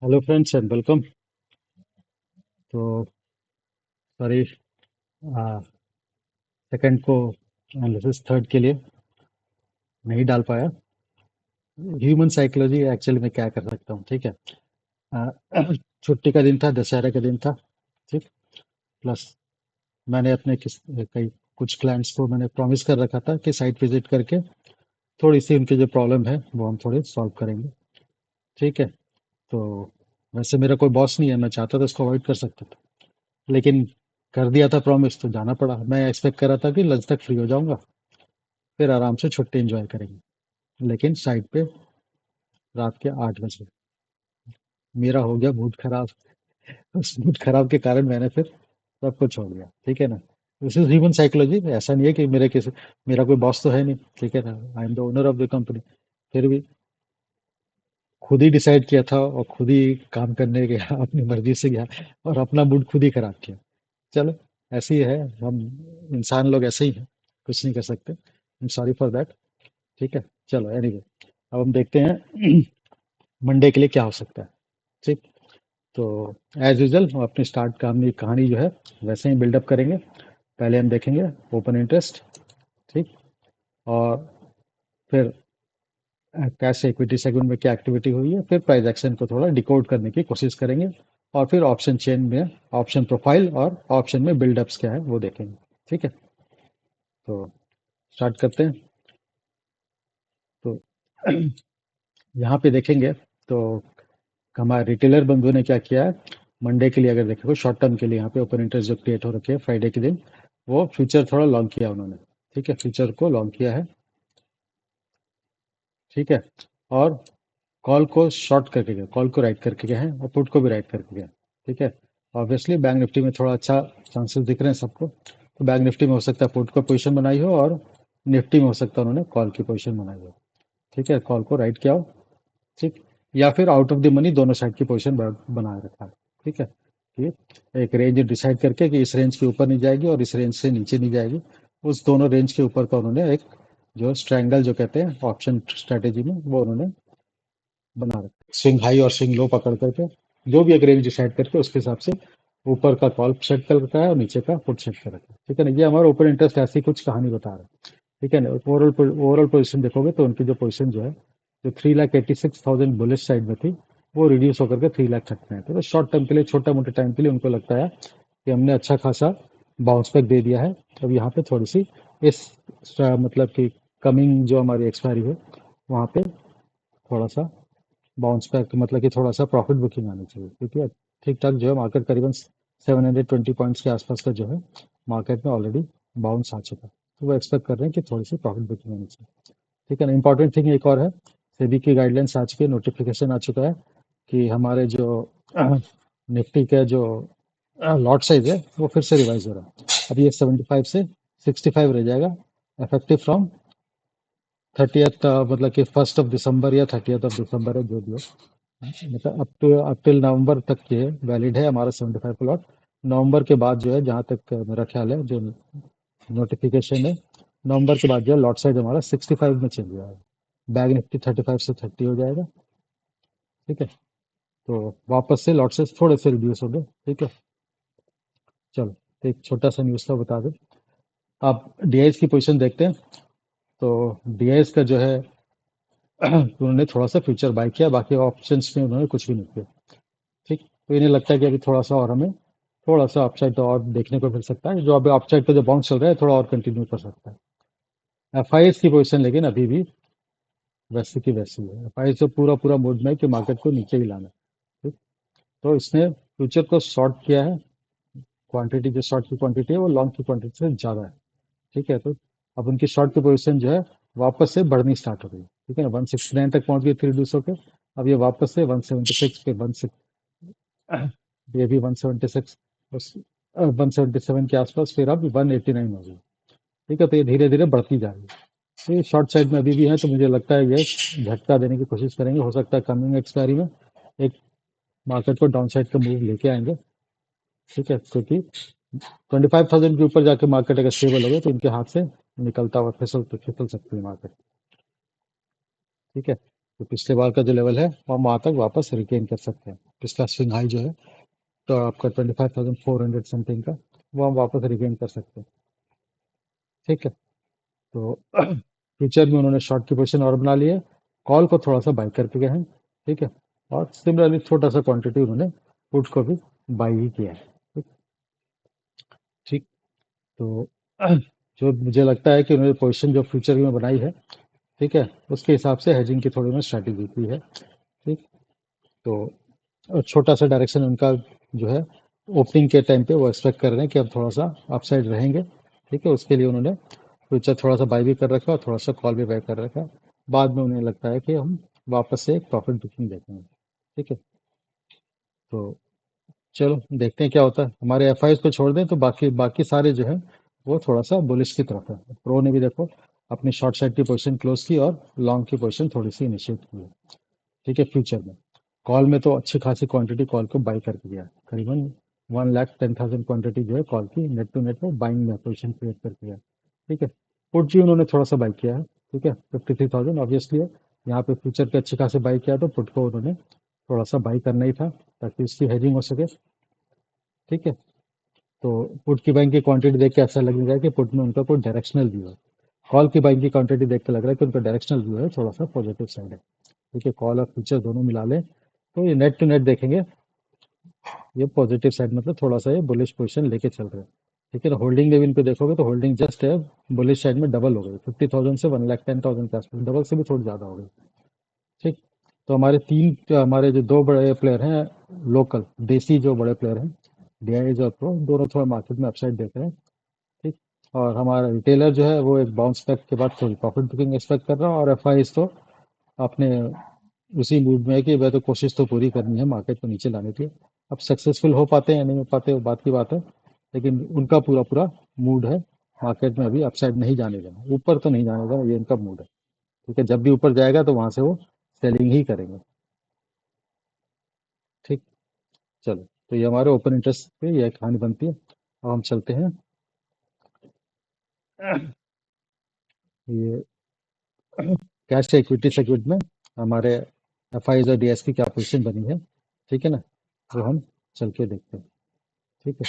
Hello friends and welcome. तो sorry, second को analysis third के लिए नहीं डाल पाया। ह्यूमन साइकोलॉजी एक्चुअली मैं क्या कर सकता हूँ, ठीक है। छुट्टी का दिन था, दशहरा का दिन था, ठीक। प्लस मैंने अपने कई कुछ क्लाइंट्स को मैंने प्रॉमिस कर रखा था कि साइट विजिट करके थोड़ी सी उनकी जो प्रॉब्लम है वो हम थोड़े सॉल्व करेंगे, ठीक है। तो वैसे मेरा कोई बॉस नहीं है, मैं चाहता था इसको अवॉइड कर सकता था, लेकिन कर दिया था प्रॉमिस तो जाना पड़ा। मैं एक्सपेक्ट कर रहा था कि लंच तक फ्री हो जाऊंगा, फिर आराम से छुट्टी एंजॉय करेंगे। लेकिन साइट पे रात के 8 बजे मेरा हो गया मूड खराब। उस मूड खराब के कारण मैंने फिर सब कुछ छोड़ दिया, ठीक है ना। This is human psychology. ऐसा नहीं है कि मेरा कोई बॉस तो है नहीं, ठीक है ना। I am the owner of the company. फिर भी खुद ही डिसाइड किया था और खुद ही काम करने गया अपनी मर्जी से गया और अपना मूड खुद ही खराब किया। चलो, ऐसे ही है हम इंसान लोग, ऐसे ही हैं, कुछ नहीं कर सकते। I am sorry for that, ठीक है। चलो एनीवे, अब हम देखते हैं मंडे के लिए क्या हो सकता है, ठीक। तो एज यूजल हम अपनी स्टार्ट कहानी कहानी जो है वैसे ही बिल्डअप करेंगे। पहले हम देखेंगे ओपन इंटरेस्ट, ठीक। और फिर कैश इक्विटी सेगमेंट में क्या एक्टिविटी हुई है, फिर प्राइस एक्शन को थोड़ा डिकोड करने की कोशिश करेंगे। और फिर ऑप्शन चेन में ऑप्शन प्रोफाइल और ऑप्शन में बिल्डअप्स क्या है वो देखेंगे, ठीक है। तो स्टार्ट करते हैं। तो यहाँ पे देखेंगे तो हमारे रिटेलर बंधु ने क्या किया है। मंडे के लिए अगर देखें, शॉर्ट टर्म के लिए यहाँ पे ओपन इंटरेस्ट जो क्रिएट हो रखे है फ्राइडे के दिन, वो फ्यूचर थोड़ा लॉन्ग किया उन्होंने, ठीक है। फ्यूचर को लॉन्ग किया है, ठीक है। और कॉल को शॉर्ट करके गए, कॉल को राइट करके गए हैं और पुट को भी राइट करके गए, ठीक है। ऑब्वियसली बैंक निफ्टी में थोड़ा अच्छा चांसेस दिख रहे हैं सबको, तो बैंक निफ्टी में हो सकता है पुट को पोजीशन बनाई हो और निफ्टी में हो सकता है उन्होंने कॉल की पोजीशन बनाई हो, ठीक है। कॉल को राइट किया हो, ठीक। या फिर आउट ऑफ द मनी दोनों साइड की पोजीशन बनाए रखा है, ठीक है। कि एक रेंज डिसाइड करके कि इस रेंज के ऊपर नहीं जाएगी और इस रेंज से नीचे नहीं जाएगी, उस दोनों रेंज के ऊपर का उन्होंने एक जो स्ट्रैंगल जो कहते हैं ऑप्शन स्ट्रेटेजी में, वो उन्होंने बना रखा। स्विंग हाई और स्विंग लो पकड़ करके जो भी एक रेंज डिसाइड करके उसके हिसाब से ऊपर का कॉल सेट कर रखा है और नीचे का पुट सेट कर रखा है, ठीक है ना। ये हमारा ओपन इंटरेस्ट ऐसी कुछ कहानी बता रहा है, ठीक है ना। ओवरऑल पोजीशन देखोगे तो उनकी जो पोजीशन जो है, जो 3,86,000 बुलिश साइड में थी, वो रिड्यूस होकर के 3,00,000 में है। तो शॉर्ट टर्म के लिए, छोटा मोटे टाइम के लिए उनको लगता है कि हमने अच्छा खासा बाउंस बैक दे दिया है। अब यहाँ पे थोड़ी सी इस मतलब कि कमिंग जो हमारी एक्सपायरी है वहाँ पे थोड़ा सा बाउंस बैक, मतलब कि थोड़ा सा प्रॉफिट बुकिंग आनी चाहिए, क्योंकि ठीक ठाक जो है मार्केट करीबन 720 पॉइंट्स के आसपास का जो है मार्केट में ऑलरेडी बाउंस आ चुका है। तो वो एक्सपेक्ट कर रहे हैं कि थोड़ी सी प्रॉफिट बुकिंग आनी चाहिए, ठीक है ना। इंपॉर्टेंट थिंग एक और है, सेबी की गाइडलाइंस आ चुकी है, नोटिफिकेशन आ चुका है कि हमारे जो निफ्टी का जो लॉट साइज है वो फिर से रिवाइज हो रहा है। अब ये 75 से 65 रह जाएगा, इफेक्टिव फ्रॉम 30th, मतलब कि 1 दिसंबर या 30th है, जो भी हो। मतलब अप टिल नवंबर तक ये वैलिड है हमारा 75 प्लॉट। नवंबर के बाद जो है, जहाँ तक मेरा ख्याल है, जो नोटिफिकेशन है, नवंबर के बाद जो है लॉट साइज हमारा 65 में चल जाएगा। बैग निफ्टी 35 से 30 हो जाएगा, ठीक है। तो वापस से लॉट साइज थोड़े से रिड्यूस हो गए, ठीक है। चलो, एक छोटा सा न्यूज़ था बता दें। आप डीआईएस की पोजीशन देखते हैं, तो डीआईएस का जो है उन्होंने थोड़ा सा फ्यूचर बाय किया, बाकी ऑप्शंस में उन्होंने कुछ भी नहीं किया, ठीक। तो इन्हें लगता है कि अभी थोड़ा सा और हमें थोड़ा सा अपसाइड तो और देखने को मिल सकता है, जो अभी अपसाइड पे जो बाउंस चल रहा है थोड़ा और कंटिन्यू कर सकता है। एफआईएस की पोजीशन लेकिन अभी भी वैसी की वैसी है। एफआईएस जो पूरा पूरा मूड में है कि मार्केट को नीचे ही लाना है, ठीक। तो इसने फ्यूचर को शॉर्ट किया है। क्वांटिटी, जो शॉर्ट की क्वांटिटी है वो लॉन्ग की क्वांटिटी से ज़्यादा है, ठीक है। तो अब उनकी शॉर्ट की पोजीशन जो है वापस से बढ़नी स्टार्ट हो गई, ठीक है ना। 169 तक पहुंच गई थी रिड्यूस होकर। अब ये वापस से 176 पे, ये भी 176, उस 177 के आसपास, फिर अब 189 हो गई, ठीक है। तो ये धीरे धीरे बढ़ती जा रही है। तो ये शॉर्ट साइड में अभी भी है, तो मुझे लगता है ये झटका देने की कोशिश करेंगे। हो सकता है कमिंग एक्सपायरी में एक मार्केट को डाउन साइड का मूव लेके आएंगे, ठीक है। क्योंकि 25,000 के ऊपर जाके मार्केट अगर स्टेबल हो गए तो इनके हाथ से निकलता हुआ फिसल फिसल सकती है मार्केट, ठीक है। तो पिछले बार का जो लेवल है वो हम वहाँ तक वापस रिटेन कर सकते हैं। पिछला स्विंग हाई जो है तो आपका 25,400 समथिंग का, वो हम वापस रिटेन कर सकते हैं। ठीक है, तो फ्यूचर में उन्होंने शॉर्ट की पोजीशन और बना ली है, कॉल को थोड़ा सा बाई करके गए हैं। ठीक है, और सिमिलरली छोटा सा क्वांटिटी उन्होंने पुट को भी बाई ही किया है। ठीक ठीक, तो जो मुझे लगता है कि उन्होंने पोजीशन जो फ्यूचर में बनाई है, ठीक है, उसके हिसाब से हेजिंग की थोड़ी में स्ट्रैटेजी की है। ठीक, तो छोटा सा डायरेक्शन उनका जो है ओपनिंग के टाइम पे वो एक्सपेक्ट कर रहे हैं कि अब थोड़ा सा अपसाइड रहेंगे। ठीक है, उसके लिए उन्होंने फ्यूचर थोड़ा सा बाई भी कर रखा है और थोड़ा सा कॉल भी बाई कर रखा है। बाद में उन्हें लगता है कि हम वापस से एक प्रॉफिट बुकिंग देखेंगे। ठीक है, तो चलो देखते हैं क्या होता है। हमारे एफ आई को छोड़ दें तो बाकी बाकी सारे जो है वो थोड़ा सा बुलिश की तरफ है। प्रो ने भी देखो अपनी शॉर्ट साइड की पोजीशन क्लोज की और लॉन्ग की पोजीशन थोड़ी सी इनिशिएट की है। ठीक है, फ्यूचर में कॉल में तो अच्छी खासी क्वांटिटी कॉल को बाई करके गया, करीबन 1,10,000 क्वांटिटी जो है कॉल की नेट टू नेट में बाइंग में पोजिशन क्रिएट करके गया। ठीक है, पुट भी उन्होंने थोड़ा सा बाई किया है। ठीक है, 53,000 ऑब्वियसली है, यहाँ पे फ्यूचर के अच्छे खासे बाई किया तो पुट को उन्होंने थोड़ा सा बाई करना ही था ताकि उसकी हेजिंग हो सके। ठीक है, तो पुट की बाइंग की क्वांटिटी देख के ऐसा लगेगा कि पुट में उनका कोई डायरेक्शनल व्यू है। कॉल की बाइंग की क्वांटिटी देख के लग रहा है कि उनका डायरेक्शनल व्यू है थोड़ा सा पॉजिटिव साइड है। ठीक है, कॉल और फ्यूचर दोनों मिला लें तो ये नेट टू नेट देखेंगे, ये पॉजिटिव साइड मतलब थोड़ा सा ये बुलिश पोजीशन लेके चल रहे हैं। ठीक है ना, होल्डिंग लेवल पे देखोगे तो होल्डिंग जस्ट है बुलिश साइड में डबल हो गई, 50,000 से 1,10,000 के आसपास, डबल से भी थोड़ी ज़्यादा हो गई। ठीक, तो हमारे हमारे जो दो बड़े प्लेयर हैं लोकल देसी जो बड़े प्लेयर हैं डीआईज और प्रो, दोनों थोड़ा मार्केट में अपसाइड देख रहे हैं। ठीक, और हमारा रिटेलर जो है वो एक बाउंस बैक के बाद थोड़ी प्रॉफिट बुकिंग एक्सपेक्ट कर रहा है, और एफ तो अपने उसी मूड में है कि वह तो कोशिश तो पूरी करनी है मार्केट को नीचे लाने की। अब सक्सेसफुल हो पाते हैं या नहीं हो पाते वो बात की बात है, लेकिन उनका पूरा पूरा मूड है मार्केट में अभी अपसाइड नहीं जाने देना, ऊपर तो नहीं जाने देना, ये इनका मूड है। ठीक है, जब भी ऊपर जाएगा तो वहां से वो सेलिंग ही करेंगे। ठीक, चलो, तो ये हमारे ओपन इंटरेस्ट पे यह कहानी बनती है। अब हम चलते हैं ये कैश इक्विटी सेगमेंट में हमारे एफ आई और डी एस की क्या पोजिशन बनी है। ठीक है ना, वो हम चल के देखते हैं। ठीक है,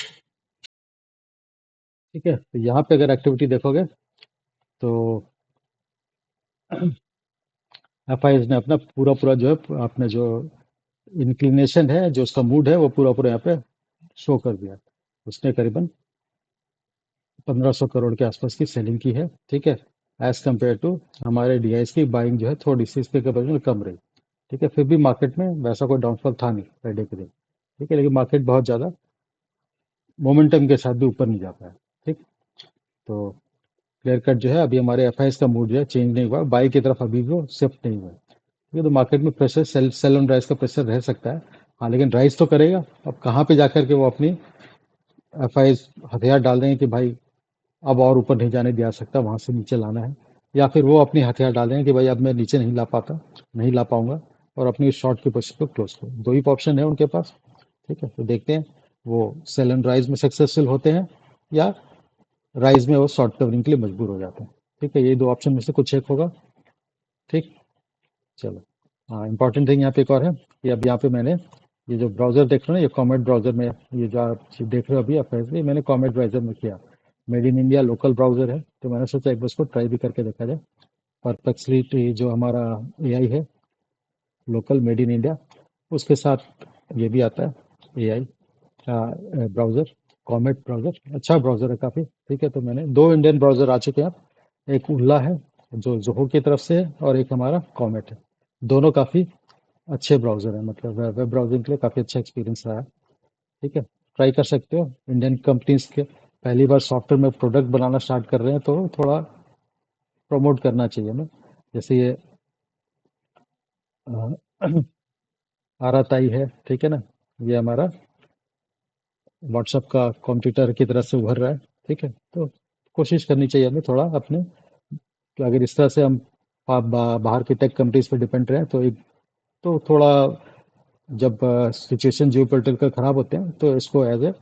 ठीक है, तो यहाँ पे अगर एक्टिविटी देखोगे तो एफ आई ने अपना पूरा पूरा जो है अपना जो इंक्लिनेशन है, जो उसका मूड है, वो पूरा पूरा यहाँ पे शो कर दिया। उसने करीबन 1,500 करोड़ के आसपास की सेलिंग की है। ठीक है, एज कम्पेयर टू हमारे डी की बाइंग जो है थोड़ी सी इसके कंपेरिजन में कम रही। ठीक है, फिर भी मार्केट में वैसा कोई डाउनफॉल था नहीं फ्राइडे के दिन। ठीक है, लेकिन मार्केट बहुत ज़्यादा मोमेंटम के साथ भी ऊपर नहीं जा पाया। ठीक, तो क्लियर कट जो है अभी हमारे एफ का मूड जो है चेंज नहीं हुआ, बाई की तरफ अभी भी वो शिफ्ट नहीं हुआ। ठीक है, तो मार्केट में प्रेशर सेल ऑन राइज का प्रेशर रह सकता है। हाँ, लेकिन राइज तो करेगा। अब कहाँ पे जाकर के वो अपनी एफ हथियार डाल देंगे कि भाई अब और ऊपर नहीं जाने दिया सकता, वहां से नीचे लाना है, या फिर वो अपनी हथियार डाल देंगे कि भाई अब मैं नीचे नहीं ला पाता, नहीं ला पाऊंगा, और अपनी शॉर्ट की पोजीशन को क्लोज करो। दो ही ऑप्शन है उनके पास। ठीक है, तो देखते हैं वो सेल एंड राइज में सक्सेसफुल होते हैं या राइज में वो शॉर्ट कवरिंग के लिए मजबूर हो जाते हैं। ठीक है, ये दो ऑप्शन में से कुछ एक होगा। ठीक, चलो, हाँ, इंपॉर्टेंट थिंग यहाँ पे एक और है कि अब यहाँ पे मैंने ये जो ब्राउजर देख रहे हो ना, ये कॉमेट ब्राउजर में, ये जो आप देख रहे हो अभी आप, ये मैंने कॉमेट ब्राउजर में किया। Made in India local browser है, तो मैंने सोचा एक बार उसको ट्राई भी करके देखा जाए। परप्लेक्सिटी जो हमारा एआई है लोकल मेड इन इंडिया, उसके साथ ये भी आता है एआई ब्राउजर, कॉमेट ब्राउजर अच्छा ब्राउजर है काफ़ी। ठीक है, तो मैंने दो इंडियन ब्राउजर आ चुके हैं अब, एक उल्ला है जो जोहो की तरफ से है, और एक हमारा कॉमेट है। दोनों काफ़ी अच्छे ब्राउजर हैं, मतलब वेब ब्राउजिंग के लिए काफ़ी अच्छा एक्सपीरियंस रहा है। ठीक है, ट्राई कर सकते हो। इंडियन कंपनीज के पहली बार सॉफ्टवेयर में प्रोडक्ट बनाना स्टार्ट कर रहे हैं तो थोड़ा प्रमोट करना चाहिए ना। जैसे ये आराताई है, ठीक है ना, ये हमारा व्हाट्सएप का कंप्यूटर की तरह से उभर रहा है। ठीक है, तो कोशिश करनी चाहिए हमें थोड़ा अपने, तो अगर इस तरह से हम बाहर की टेक कंपनीज पर डिपेंड रहे तो एक तो थोड़ा, जब सिचुएशन जियो पोलिटिकल खराब होते हैं तो इसको एज ए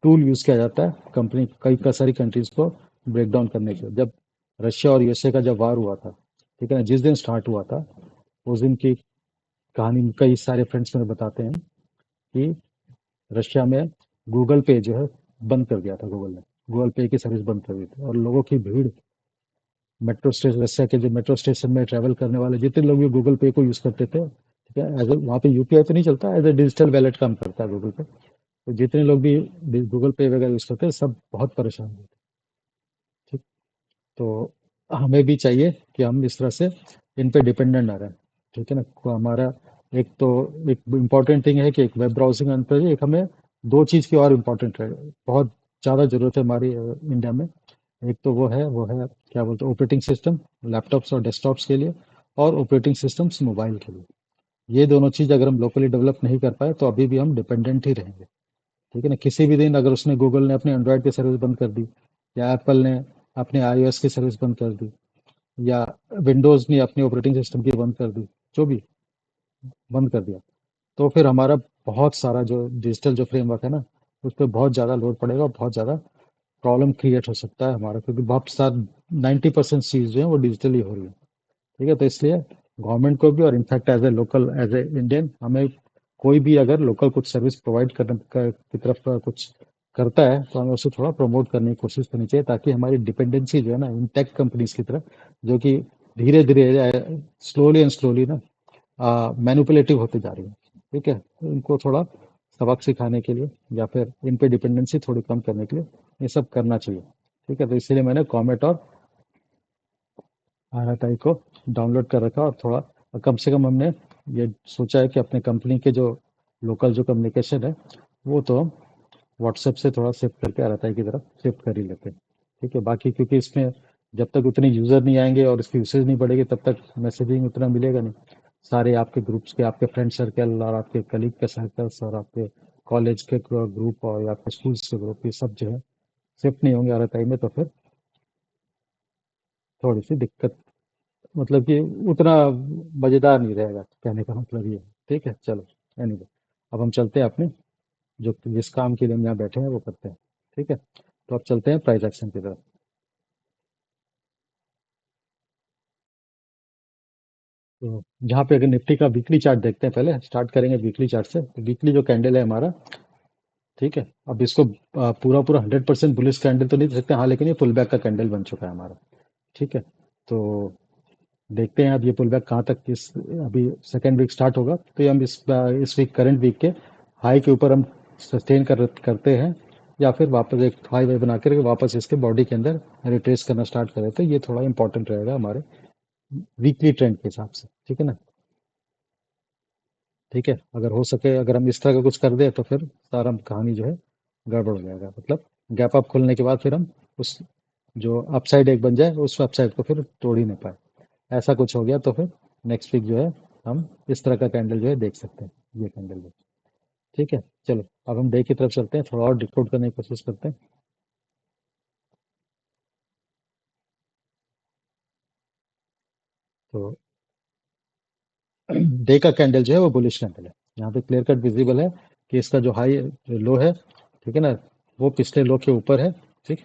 टूल यूज़ किया जाता है कंपनी कई सारी कंट्रीज को ब्रेक डाउन करने के लिए। जब रशिया और यूएसए का जब वार हुआ था, ठीक है ना, जिस दिन स्टार्ट हुआ था उस दिन की कहानी कई सारे फ्रेंड्स मेरे बताते हैं कि रशिया में गूगल पे जो है बंद कर दिया था गूगल ने। गूगल पे की सर्विस बंद कर दी थी और लोगों की भीड़ मेट्रो स्टेशन, रशिया के जो मेट्रो स्टेशन में ट्रैवल करने वाले जितने लोग भी गूगल पे को यूज़ करते थे, ठीक है, एज वहाँ पे यूपीआई तो नहीं चलता, एज ए डिजिटल वैलेट काम करता है गूगल पे। तो जितने लोग भी गूगल पे वगैरह यूज़ करते हैं सब बहुत परेशान हुए थे। ठीक। तो हमें भी चाहिए कि हम इस तरह से इन पे डिपेंडेंट ना रहें। ठीक है ना, को हमारा एक तो एक इम्पॉर्टेंट थिंग है कि एक वेब ब्राउजिंग अंतर है, एक हमें दो चीज़ की और इम्पोर्टेंट है, बहुत ज़्यादा ज़रूरत है हमारी इंडिया में। एक तो वो है क्या बोलते हैं, ऑपरेटिंग सिस्टम लैपटॉप्स और डेस्कटॉप्स के लिए, और ऑपरेटिंग सिस्टम्स मोबाइल के लिए। ये दोनों चीज़ अगर हम लोकली डेवलप नहीं कर पाए तो अभी भी हम डिपेंडेंट ही रहेंगे। ठीक है ना, किसी भी दिन अगर उसने गूगल ने अपने एंड्रॉयड की सर्विस बंद कर दी, या एप्पल ने अपने आईओएस की सर्विस बंद कर दी, या विंडोज़ ने अपनी ऑपरेटिंग सिस्टम की बंद कर दी, जो भी बंद कर दिया, तो फिर हमारा बहुत सारा जो डिजिटल जो फ्रेमवर्क है ना, उस पर बहुत ज़्यादा लोड पड़ेगा और बहुत ज़्यादा प्रॉब्लम क्रिएट हो सकता है हमारा, क्योंकि बहुत सार 90% चीज़ जो है वो डिजिटली हो रही है। ठीक है, तो इसलिए गवर्नमेंट को भी, और in fact as a local, as a Indian, हमें कोई भी अगर लोकल कुछ सर्विस प्रोवाइड करने की तरफ कुछ करता है तो हमें उसे थोड़ा प्रमोट करने की कोशिश करनी चाहिए, ताकि हमारी डिपेंडेंसी जो है ना इन टेक कंपनीज की तरफ, जो कि धीरे धीरे स्लोली एंड स्लोली ना मैनिपुलेटिव होते जा रही है। ठीक है, तो इनको थोड़ा सबक सिखाने के लिए या फिर इन पे डिपेंडेंसी थोड़ी कम करने के लिए ये सब करना चाहिए। ठीक है, तो इसीलिए मैंने कॉमेट और आरआईआई को डाउनलोड कर रखा, और थोड़ा कम से कम हमने ये सोचा है कि अपने कंपनी के जो लोकल जो कम्युनिकेशन है वो तो हम व्हाट्सएप से थोड़ा शिफ्ट करके आरआईआई की तरफ शिफ्ट कर ही लेते हैं। ठीक है, बाकी क्योंकि इसमें जब तक उतने यूज़र नहीं आएंगे और इसकी यूसेज नहीं बढ़ेगी तब तक मैसेजिंग उतना मिलेगा नहीं। सारे आपके ग्रुप्स के, आपके फ्रेंड सर्कल और आपके कलीग के सर्कल्स और आपके कॉलेज के ग्रुप और आपके स्कूल्स के ग्रुप, ये सब जो है शिफ्ट नहीं होंगे आरआईआई में, तो फिर थोड़ी सी दिक्कत, मतलब कि उतना मज़ेदार नहीं रहेगा, कहने का मतलब ये है। ठीक है, चलो, एनीवे, अब हम चलते हैं अपने जो जिस काम के लिए हम यहाँ बैठे हैं वो करते हैं। ठीक है, तो अब चलते हैं प्राइस एक्शन की तरफ। तो यहाँ पे अगर निफ्टी का वीकली चार्ट देखते हैं, पहले स्टार्ट करेंगे वीकली चार्ट से। तो वीकली जो कैंडल है हमारा, ठीक है, अब इसको पूरा पूरा 100% बुलिश कैंडल तो नहीं दे सकते, हाँ, लेकिन ये पुल बैक का कैंडल बन चुका है हमारा। ठीक है, तो देखते हैं अब ये पुल बैक कहाँ तक, इस अभी सेकेंड वीक स्टार्ट होगा तो ये हम इस वीक करंट वीक के हाई के ऊपर हम सस्टेन करते हैं, या फिर वापस एक हाई वाई बना कर वापस इसके बॉडी के अंदर रिट्रेस करना स्टार्ट करें, तो ये थोड़ा इंपॉर्टेंट रहेगा हमारे वीकली ट्रेंड के हिसाब से। ठीक है ना, ठीक है, अगर हो सके अगर हम इस तरह का कुछ कर दे तो फिर सारा कहानी जो है गड़बड़ हो जाएगा, मतलब गैप अप खुलने के बाद फिर हम उस जो अपसाइड एक बन जाए उस अपसाइड को फिर तोड़ ही नहीं पाए। ऐसा कुछ हो गया तो फिर नेक्स्ट वीक जो है हम इस तरह का कैंडल जो है देख सकते हैं, ये कैंडल जो। ठीक है, चलो अब हम डे की तरफ चलते हैं, थोड़ा और डिकोड करने की कोशिश करते हैं। तो डे का कैंडल जो है वो बुलिश कैंडल है। यहाँ पे क्लियर कट विजिबल है कि इसका जो हाई लो है, ठीक है ना, वो पिछले लो के ऊपर है। ठीक,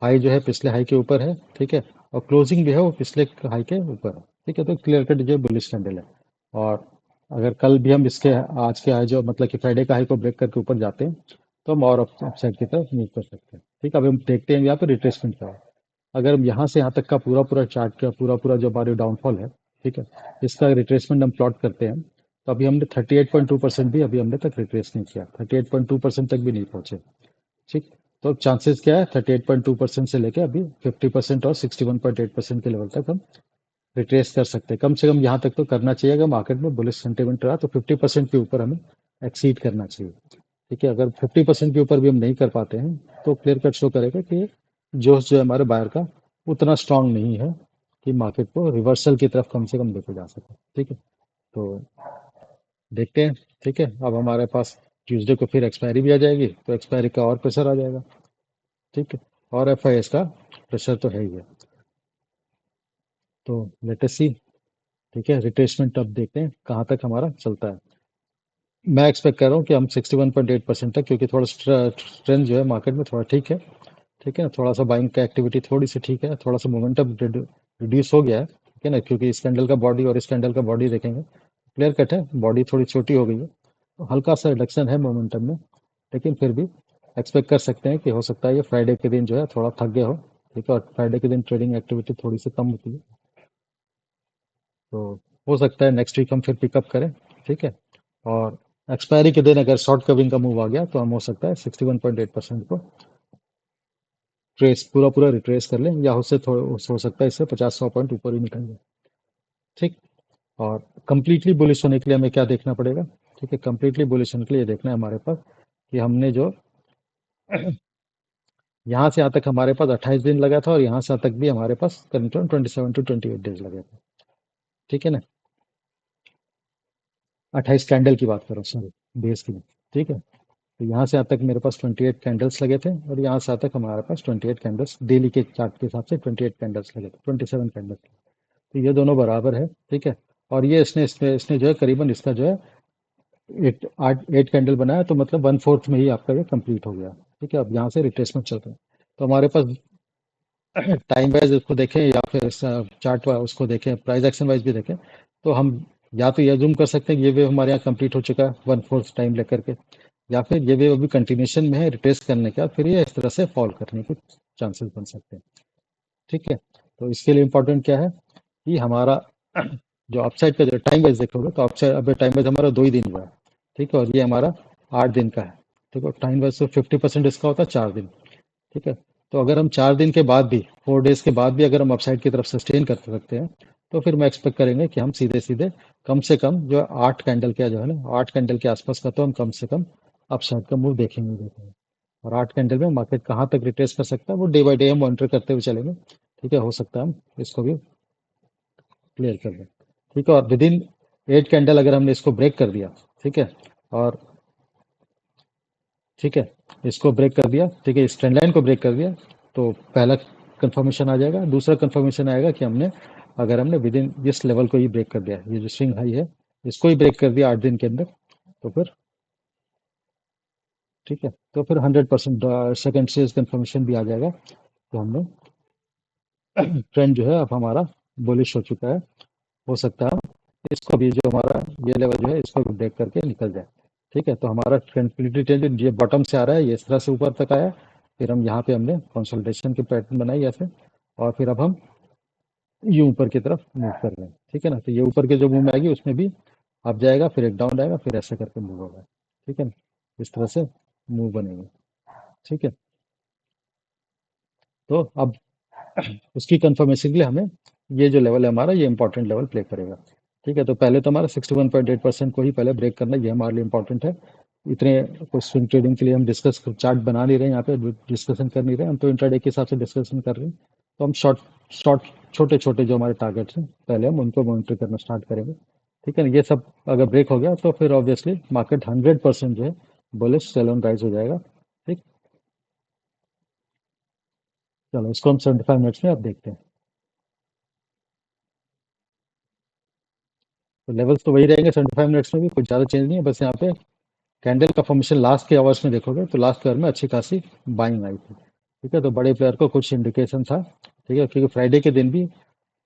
हाई जो है पिछले हाई के ऊपर है। ठीक है, और क्लोजिंग जो है वो पिछले हाई के ऊपर है। ठीक है, तो क्लियर कट जो है बुलिश कैंडल है। और अगर कल भी हम इसके आज के हाई जो मतलब कि फ्राइडे का हाई को ब्रेक करके ऊपर जाते हैं तो हम और अपसाइड की तरफ मूव कर सकते हैं। ठीक है, अभी हम देखते हैं यहाँ पे रिट्रेसमेंट का है। अगर हम यहाँ से यहाँ तक का पूरा पूरा चार्ट का पूरा पूरा जो हमारे डाउनफॉल है, ठीक है, इसका रिट्रेसमेंट हम प्लॉट करते हैं, तो अभी हमने 38.2% भी अभी हमने तक रिट्रेस नहीं किया, 38.2% तक भी नहीं पहुंचे। ठीक, तो अब चांसेस क्या है, 38.2% से लेके अभी 50% और 61.8% के लेवल तक हम रिट्रेस कर सकते हैं। कम से कम यहाँ तक तो करना चाहिए, अगर मार्केट में बुलिश सेंटिमेंट रहा तो 50% के ऊपर हमें एक्सीड करना चाहिए। ठीक है, अगर 50% के ऊपर भी हम नहीं कर पाते हैं तो क्लियर कट शो करेगा कि जोश जो है हमारे बायर का उतना स्ट्रांग नहीं है कि मार्केट को रिवर्सल की तरफ कम से कम लेके जा सके। ठीक है, तो देखते हैं। ठीक है, अब हमारे पास ट्यूसडे को फिर एक्सपायरी भी आ जाएगी, तो एक्सपायरी का और प्रेशर आ जाएगा। ठीक है, और एफ आई एस का प्रेशर तो है ही है। तो लेटेस्ट सी, ठीक है, रिट्रेसमेंट अब देखते हैं कहाँ तक हमारा चलता है। मैं एक्सपेक्ट कर रहा हूँ कि हम 61.8% तक, क्योंकि थोड़ा स्ट्रेंथ जो है मार्केट में थोड़ा ठीक है। ठीक है, थोड़ा सा बाइंग का एक्टिविटी थोड़ी सी ठीक है, थोड़ा सा मोमेंटम रिड्यूस हो गया है। ठीक है ना, क्योंकि इस कैंडल का बॉडी और इस कैंडल का बॉडी देखेंगे, क्लियर कट है, बॉडी थोड़ी छोटी हो गई है, तो हल्का सा रिडक्शन है मोमेंटम में, लेकिन फिर भी एक्सपेक्ट कर सकते हैं कि हो सकता है ये फ्राइडे के दिन जो है थोड़ा थक गया हो। ठीक है, और फ्राइडे के दिन ट्रेडिंग एक्टिविटी थोड़ी सी कम होती है, तो हो सकता है नेक्स्ट वीक हम फिर पिकअप करें। ठीक है, और एक्सपायरी के दिन अगर शॉर्ट कविंग का मूव आ गया तो हम हो सकता है 61.8% को ट्रेस पूरा पूरा रिट्रेस कर लें, या उससे थोड़ा हो सकता है इससे 50-100 पॉइंट ऊपर ही निकल जाए। ठीक, और कंप्लीटली बुलिश होने के लिए हमें क्या देखना पड़ेगा? ठीक है, कंप्लीटली बुलिश होने के लिए ये देखना है हमारे पास कि हमने जो यहाँ से यहाँ तक हमारे पास 28 दिन लगा था, और यहाँ से यहाँ तक भी हमारे पास करीब 27 to 28 डेज लगे थे। ठीक है ना, 28 कैंडल की बात करो, सॉरी, डेज की नहीं। ठीक है, तो यहाँ से यहाँ तक मेरे पास 28 कैंडल्स लगे थे, और यहाँ से यहाँ तक हमारे पास 28 कैंडल्स, डेली के चार्ट के हिसाब से 28 कैंडल्स लगे थे, 27 कैंडल्स। तो ये दोनों बराबर है। ठीक है, और ये इसने इसने इसने जो है करीबन इसका जो है 8 कैंडल बनाया, तो मतलब 1/4 में ही आपका ये कंप्लीट हो गया। ठीक है, अब यहाँ से रिट्रेसमेंट चल रहा है, तो हमारे पास टाइम वाइज उसको देखें या फिर चार्ट वाइज उसको देखें, प्राइस एक्शन वाइज भी देखें, तो हम या तो ये जूम कर सकते हैं कि ये वेव हमारे यहाँ कंप्लीट हो चुका है 1/4 टाइम लेकर के, या फिर ये वेव अभी कंटिन्यूशन में है, रिट्रेस करने का फिर ये इस तरह से फॉल करने के चांसेस बन सकते हैं। ठीक है, तो इसके लिए इम्पोर्टेंट क्या है कि हमारा जो अपसाइड का जो टाइम वाइज देखोगे, तो अपसाइड अभी टाइम वाइज हमारा 2 ही दिन हुआ है। ठीक है, और ये हमारा 8 दिन का है। ठीक है, टाइम वाइज तो 50% इसका होता है 4 दिन। ठीक है, तो अगर हम 4 दिन के बाद भी, 4 डेज के बाद भी अगर हम अपसाइड की तरफ सस्टेन कर सकते हैं, तो फिर मैं एक्सपेक्ट करेंगे कि हम सीधे सीधे कम से कम जो 8 कैंडल का जो है ना, 8 कैंडल के आसपास का तो हम कम से कम अपसाइड का मूव देखेंगे ही देखेंगे। और 8 कैंडल में मार्केट कहाँ तक रिट्रेस कर सकता है वो डे बाई डे हम मॉनिटर करते हुए चलेंगे। ठीक है, हो सकता है हम इसको भी क्लियर कर दें। ठीक है, और विद इन 8 कैंडल अगर हमने इसको ब्रेक कर दिया, ठीक है, और ठीक है, इसको ब्रेक कर दिया, ठीक है, इस ट्रेंड लाइन को ब्रेक कर दिया, तो पहला कंफर्मेशन आ जाएगा। दूसरा कंफर्मेशन आएगा कि अगर हमने विद इन इस लेवल को ही ब्रेक कर दिया, ये जो स्विंग हाई है इसको ही ब्रेक कर दिया 8 दिन के अंदर, तो फिर ठीक है, तो फिर 100% सेकेंड स्टेज कंफर्मेशन भी आ जाएगा कि हमने ट्रेंड जो है अब हमारा बुलिश हो चुका है। हो सकता है इसको भी जो हमारा ये लेवल जो है इसको भी ब्रेक करके निकल जाए। ठीक है, तो हमारा कंप्लीटली ट्रेंड ये बॉटम से आ रहा है, ये इस तरह से ऊपर तक आया, फिर हम यहाँ पे हमने कंसोलिडेशन की पैटर्न बनाई ऐसे, और फिर अब हम ये ऊपर की तरफ मूव कर रहे हैं। ठीक है ना, तो ये ऊपर के जो मूव में आएगी उसमें भी अप जाएगा, फिर एक डाउन आएगा, फिर ऐसे करके मूव होगा। ठीक है ना, इस तरह से मूव बनेंगे। ठीक है, तो अब उसकी कंफर्मेशन के लिए हमें ये जो लेवल है हमारा, ये इंपॉर्टेंट लेवल प्ले करेगा। ठीक है, तो पहले तो हमारा 61.8% को ही पहले ब्रेक करना, ये हमारे लिए इंपॉर्टेंट है। इतने कोई स्विंग ट्रेडिंग के लिए हम डिस्कस चार्ट बना नहीं रहे, यहाँ पे डिस्कशन कर नहीं रहे, हम तो इंट्राडे के हिसाब से डिस्कशन कर रहे हैं। तो हम शॉर्ट शॉर्ट छोटे छोटे जो हमारे टारगेट्स हैं पहले हम उनको मॉनिटर करना स्टार्ट करेंगे। ठीक है ना, ये सब अगर ब्रेक हो गया तो फिर ऑब्वियसली मार्केट 100% जो है बुलिश सेल ऑन राइज हो जाएगा। ठीक, चलो इसको हम 75 मिनट्स में अब देखते हैं। तो लेवल्स तो वही रहेंगे 75 मिनट्स में भी, कुछ ज़्यादा चेंज नहीं है, बस यहाँ पे कैंडल का फॉर्मेशन लास्ट के आवर्स में देखोगे तो लास्ट के आवर में अच्छी खासी बाइंग आई थी। ठीक है, तो बड़े प्लेयर को कुछ इंडिकेशन था। ठीक है, क्योंकि फ्राइडे के दिन भी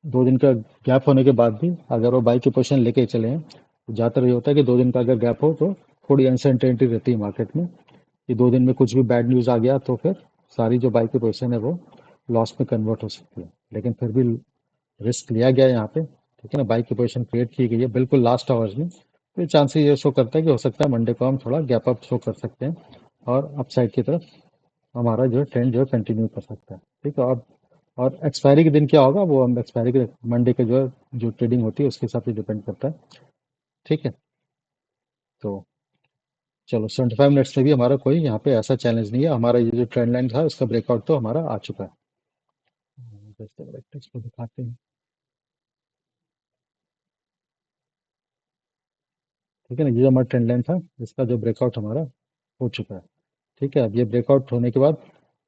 2 दिन का गैप होने के बाद भी अगर वो बाई की पोजीशन लेके चले हैं, तो ज़्यादातर ये होता है कि 2 दिन का अगर गैप हो तो थोड़ी अनसर्टेनिटी रहती है मार्केट में कि 2 दिन में कुछ भी बैड न्यूज़ आ गया तो फिर सारी जो बाई की पोजीशन है वो लॉस में कन्वर्ट हो सकती है। लेकिन फिर भी रिस्क लिया गया यहाँ पे। ठीक है ना, बाई की पोजीशन क्रिएट की गई है बिल्कुल लास्ट आवर्स में, तो चांसेस ये शो करता है कि हो सकता है मंडे को हम थोड़ा गैप अप शो कर सकते हैं, और अपसाइड की तरफ हमारा जो है ट्रेंड जो है कंटिन्यू कर सकता है। ठीक है, और एक्सपायरी के दिन क्या होगा वो हम एक्सपायरी के मंडे के जो है जो ट्रेडिंग होती है उसके हिसाब से डिपेंड करता है। ठीक है, तो चलो 75 मिनट्स में भी हमारा कोई यहाँ पे ऐसा चैलेंज नहीं है, हमारा ये जो ट्रेंड लाइन था उसका ब्रेकआउट तो हमारा आ चुका है। इसको दिखाते हैं। ठीक है ना, ये जो हमारा ट्रेंड लाइन था इसका जो ब्रेकआउट हमारा हो चुका है। ठीक है, अब ये ब्रेकआउट होने के बाद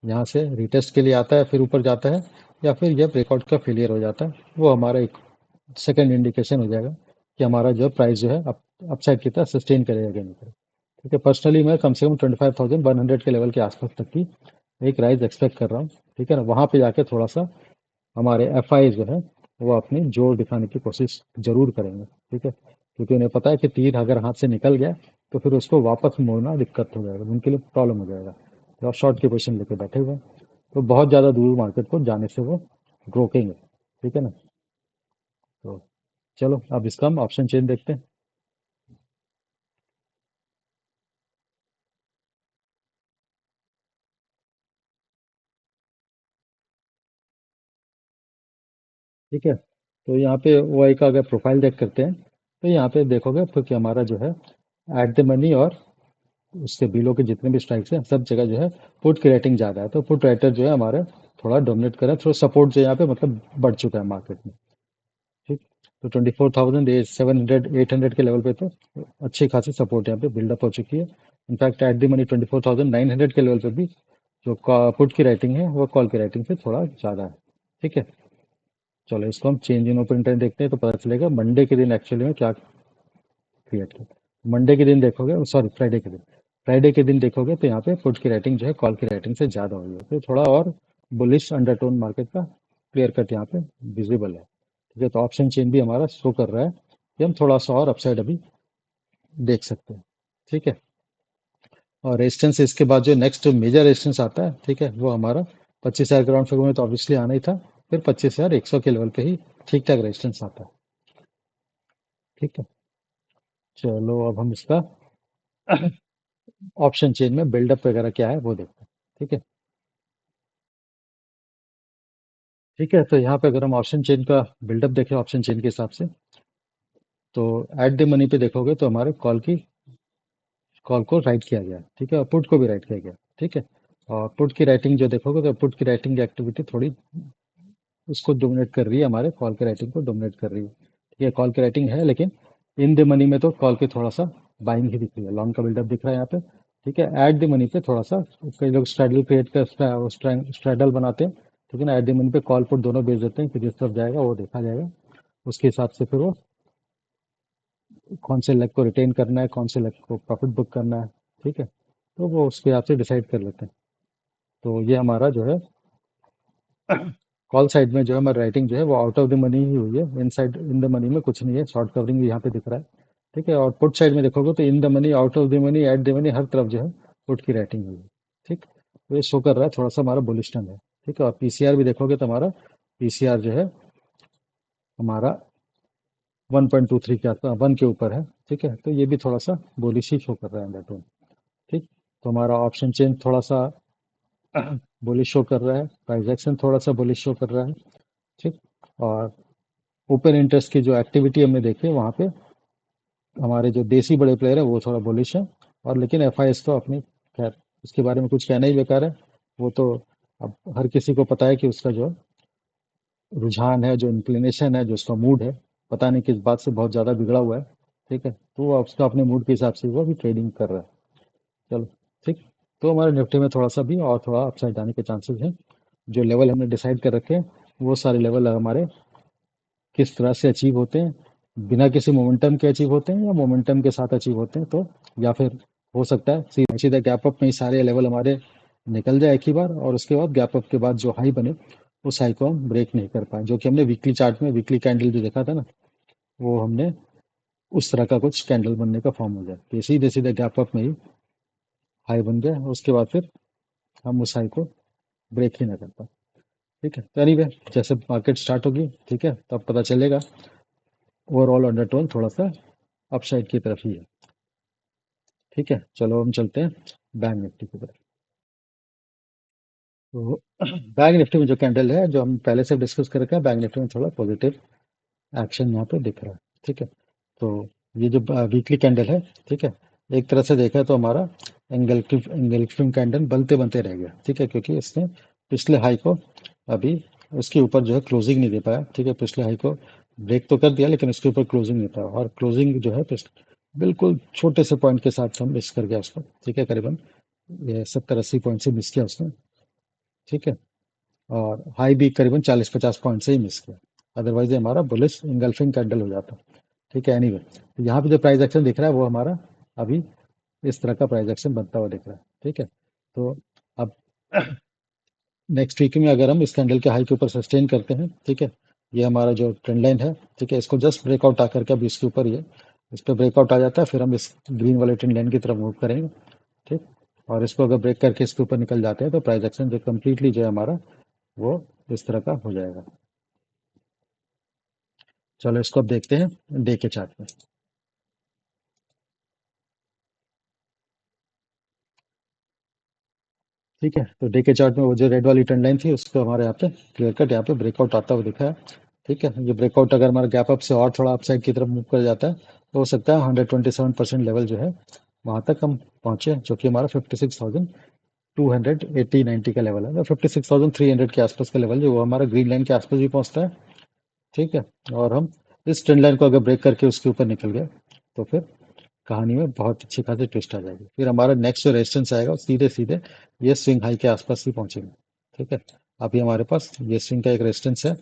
यहाँ से रिटेस्ट के लिए आता है, फिर ऊपर जाता है, या फिर यह ब्रेकआउट का फेलियर हो जाता है, वो हमारा एक सेकंड इंडिकेशन हो जाएगा कि हमारा जो प्राइस जो है अपसाइड की तरह सस्टेन करेगा कि नहीं करेगा। ठीक है, पर्सनली मैं कम से कम 25,100 के लेवल के आसपास तक की एक राइज एक्सपेक्ट कर रहा हूँ। ठीक है ना, वहाँ पे जाके थोड़ा सा हमारे एफ आई जो है वो अपनी जोर दिखाने की कोशिश जरूर करेंगे। ठीक है, क्योंकि उन्हें पता है कि तीर अगर हाथ से निकल गया तो फिर उसको वापस मोड़ना दिक्कत हो जाएगा, उनके लिए प्रॉब्लम हो जाएगा। तो आप शॉर्ट की पोजीशन लेके बैठे हुए हैं, तो बहुत ज़्यादा दूर मार्केट को जाने से वो रोकेंगे। ठीक है ना। तो चलो अब इसका हम ऑप्शन चेन देखते हैं। ठीक है, तो यहाँ पे ओआई का अगर प्रोफाइल देख करते हैं तो यहाँ पे देखोगे तो कि हमारा जो है एट द मनी और उसके बिलो के जितने भी स्ट्राइक्स हैं सब जगह जो है पुट की रेटिंग ज़्यादा है, तो पुट राइटर जो है हमारे थोड़ा डोमिनेट कर रहा है, थोड़ा सपोर्ट जो है यहाँ पे मतलब बढ़ चुका है मार्केट में। ठीक, तो 24,700 800 के लेवल पे तो अच्छी खासी सपोर्ट यहाँ पे बिल्डअप हो चुकी है। इनफैक्ट एट दी मनी 24,900 के लेवल पे भी जो पुट की राइटिंग है वो कॉल की राइटिंग से थोड़ा ज़्यादा है। ठीक है, चलो इसको हम चेंज इन ओपन इंटरेस्ट देखते हैं तो पता चलेगा मंडे के दिन एक्चुअली में क्या क्रिएट किया। मंडे के दिन देखोगे, सॉरी फ्राइडे के दिन, फ्राइडे के दिन देखोगे तो यहाँ पे पुट की राइटिंग जो है कॉल की राइटिंग से ज़्यादा हुई है, तो थोड़ा और बुलिश अंडरटोन मार्केट का क्लियर कट यहाँ पे विजिबल है। ठीक है, तो ऑप्शन चेन भी हमारा शो कर रहा है कि हम थोड़ा सा और अपसाइड अभी देख सकते हैं। ठीक है, और रेजिस्टेंस इसके बाद जो नेक्स्ट मेजर रेजिस्टेंस आता है, ठीक है, वो हमारा 25,000 ग्राउंड फिगर में तो ऑब्वियसली आना ही था, फिर 25,100 के लेवल पे ही ठीक ठाक रेजिस्टेंस आता है। ठीक है, चलो अब हम इसका ऑप्शन चेन में बिल्डअप वगैरह क्या है वो देखते हैं। ठीक है, ठीक है, तो यहाँ पे अगर हम ऑप्शन चेन का बिल्डअप देखें ऑप्शन चेन के हिसाब से, तो एट द मनी पे देखोगे तो हमारे कॉल को राइट किया गया। ठीक है, और पुट को भी राइट किया गया। ठीक है, और पुट की राइटिंग जो देखोगे तो पुट की राइटिंग की एक्टिविटी थोड़ी उसको डोमिनेट कर रही है, हमारे कॉल के राइटिंग को डोमिनेट कर रही है। ठीक है, कॉल की राइटिंग है लेकिन इन द मनी में तो कॉल के थोड़ा सा बाइंग ही दिख रही है, लॉन्ग का बिल्डअप दिख रहा है यहाँ पे। ठीक है, एट द मनी पे थोड़ा सा कई लोग स्ट्रैडल क्रिएट कर स्ट्रैडल बनाते हैं। ठीक है ना, एट द मनी पे कॉल पुट दोनों बेच देते हैं कि जिस तरफ जाएगा वो देखा जाएगा, उसके हिसाब से फिर वो कौन से लेग को रिटेन करना है, कौन से लेग को प्रॉफिट बुक करना है। ठीक है, तो वो उसके हिसाब से डिसाइड कर लेते हैं। तो ये हमारा जो है कॉल साइड में जो है हमारी राइटिंग जो है वो आउट ऑफ द मनी ही हुई है, इन साइड इन द मनी में कुछ नहीं है, शॉर्ट कवरिंग भी यहाँ पे दिख रहा है। ठीक है, और पुट साइड में देखोगे तो in the money, out of the money, at the money, हर तरफ जो है पुट की राइटिंग हुई है। ठीक, तो ये शो कर रहा है थोड़ा सा हमारा बुलिश ट्रेंड है। ठीक है, और पीसीआर भी देखोगे तो हमारा पीसीआर जो है हमारा 1.23 के आसपास, 1 के ऊपर है। ठीक है, तो ये भी थोड़ा सा बुलिश ही शो कर रहा है अंडर। ठीक, तो हमारा ऑप्शन चेन थोड़ा सा बुलिश शो कर रहा है, प्राइस एक्शन थोड़ा सा बुलिश शो कर रहा है। ठीक, और ओपन इंटरेस्ट की जो एक्टिविटी हमने देखी है वहाँ पे हमारे जो देसी बड़े प्लेयर है वो थोड़ा बुलिश है, और लेकिन एफआईएस तो अपनी खैर उसके बारे में कुछ कहना ही बेकार है। वो तो अब हर किसी को पता है कि उसका जो रुझान है, जो इंक्लिनेशन है, जो उसका मूड है, पता नहीं किस बात से बहुत ज़्यादा बिगड़ा हुआ है। ठीक है, तो वो उसका अपने मूड के हिसाब से वो भी ट्रेडिंग कर रहा है। चलो, ठीक, तो हमारे निफ्टी में थोड़ा सा भी और थोड़ा अपसाइड जाने के चांसेस हैं। जो लेवल हमने डिसाइड कर रखे हैं वो सारे लेवल हमारे किस तरह से अचीव होते हैं, बिना किसी मोमेंटम के अचीव होते हैं या मोमेंटम के साथ अचीव होते हैं, तो या फिर हो सकता है सीधा सीधा गैप अप में ही सारे लेवल हमारे निकल जाए एक ही बार, और उसके बाद गैप अप के बाद जो हाई बने उस हाई को हम ब्रेक नहीं कर पाए, जो कि हमने वीकली चार्ट में वीकली कैंडल जो देखा था ना, वो हमने उस तरह का कुछ कैंडल बनने का फॉर्म हो जाए कि सीधे सीधे गैप अप में ही हाई बन जाए, उसके बाद फिर हम उस हाई को ब्रेक ही ना कर पाए। ठीक है, तो एनीवे जैसे मार्केट स्टार्ट होगी, ठीक है, तब पता चलेगा। ओवरऑल अंडरटोन थोड़ा सा अपसाइड की तरफ ही है। ठीक है, चलो हम चलते हैं बैंक निफ्टी की तरफ। तो बैंक निफ्टी में जो कैंडल है जो हम पहले से डिस्कस कर रखा है, बैंक निफ्टी में थोड़ा पॉजिटिव एक्शन यहाँ पे दिख रहा है। ठीक है, तो ये जो वीकली कैंडल है, ठीक है, एक तरह से देखा तो हमारा एंगल्फिंग कैंडल बनते बनते रह गया। ठीक है, क्योंकि इसने पिछले हाई को अभी उसके ऊपर जो है क्लोजिंग नहीं दे पाया। ठीक है, पिछले हाई को ब्रेक तो कर दिया लेकिन उसके ऊपर क्लोजिंग नहीं पाया, और क्लोजिंग जो है बिल्कुल छोटे से पॉइंट के साथ हम मिस कर गया उसको। ठीक है, करीबन ये 70-80 पॉइंट से मिस किया उसने। ठीक है, और हाई भी करीबन 40-50 पॉइंट से ही मिस किया, अदरवाइज ये हमारा बुलिश इंगल्फिंग कैंडल हो जाता। ठीक है, एनीवे तो यहाँ पे जो प्राइस एक्शन दिख रहा है वो हमारा अभी इस तरह का प्राइस एक्शन बनता हुआ दिख रहा है। ठीक है, तो अब नेक्स्ट वीक में अगर हम इस कैंडल के हाई के ऊपर सस्टेन करते हैं, ठीक है, ये हमारा जो ट्रेंड लाइन है, ठीक है, इसको जस्ट ब्रेकआउट आकर के अब इसके ऊपर ये इस पर ब्रेकआउट आ जाता है, फिर हम इस ग्रीन वाले ट्रेंड लाइन की तरफ मूव करेंगे। ठीक, और इसको अगर ब्रेक करके इसके ऊपर निकल जाते हैं तो प्राइस एक्शन जो कम्प्लीटली जो है हमारा वो इस तरह का हो जाएगा। चलो इसको अब देखते हैं डे के चार्ट में। ठीक है, तो डे के चार्ट में वो जो रेड वाली ट्रेंड लाइन थी उसको हमारे यहाँ पे क्लियर कट यहाँ पे ब्रेकआउट आता हुआ दिखा है। ठीक है, ये ब्रेकआउट अगर हमारा गैप अप से और थोड़ा अपसाइड की तरफ मूव कर जाता है तो हो सकता है 127% लेवल जो है वहाँ तक हम पहुँचे, जो कि हमारा 56,280-90 का लेवल है, 56,300 के आसपास का लेवल जो वो हमारा ग्रीन लाइन के आसपास भी पहुँचता है। ठीक है, और हम इस ट्रेंड लाइन को अगर ब्रेक करके उसके ऊपर निकल गए तो फिर कहानी में बहुत अच्छी खासी ट्विस्ट आ जाएगी। फिर हमारा नेक्स्ट जो रेजिस्टेंस आएगा वो सीधे सीधे ये स्विंग हाई के आसपास ही पहुंचेंगे। ठीक है, अभी हमारे पास ये स्विंग का एक रेजिस्टेंस है।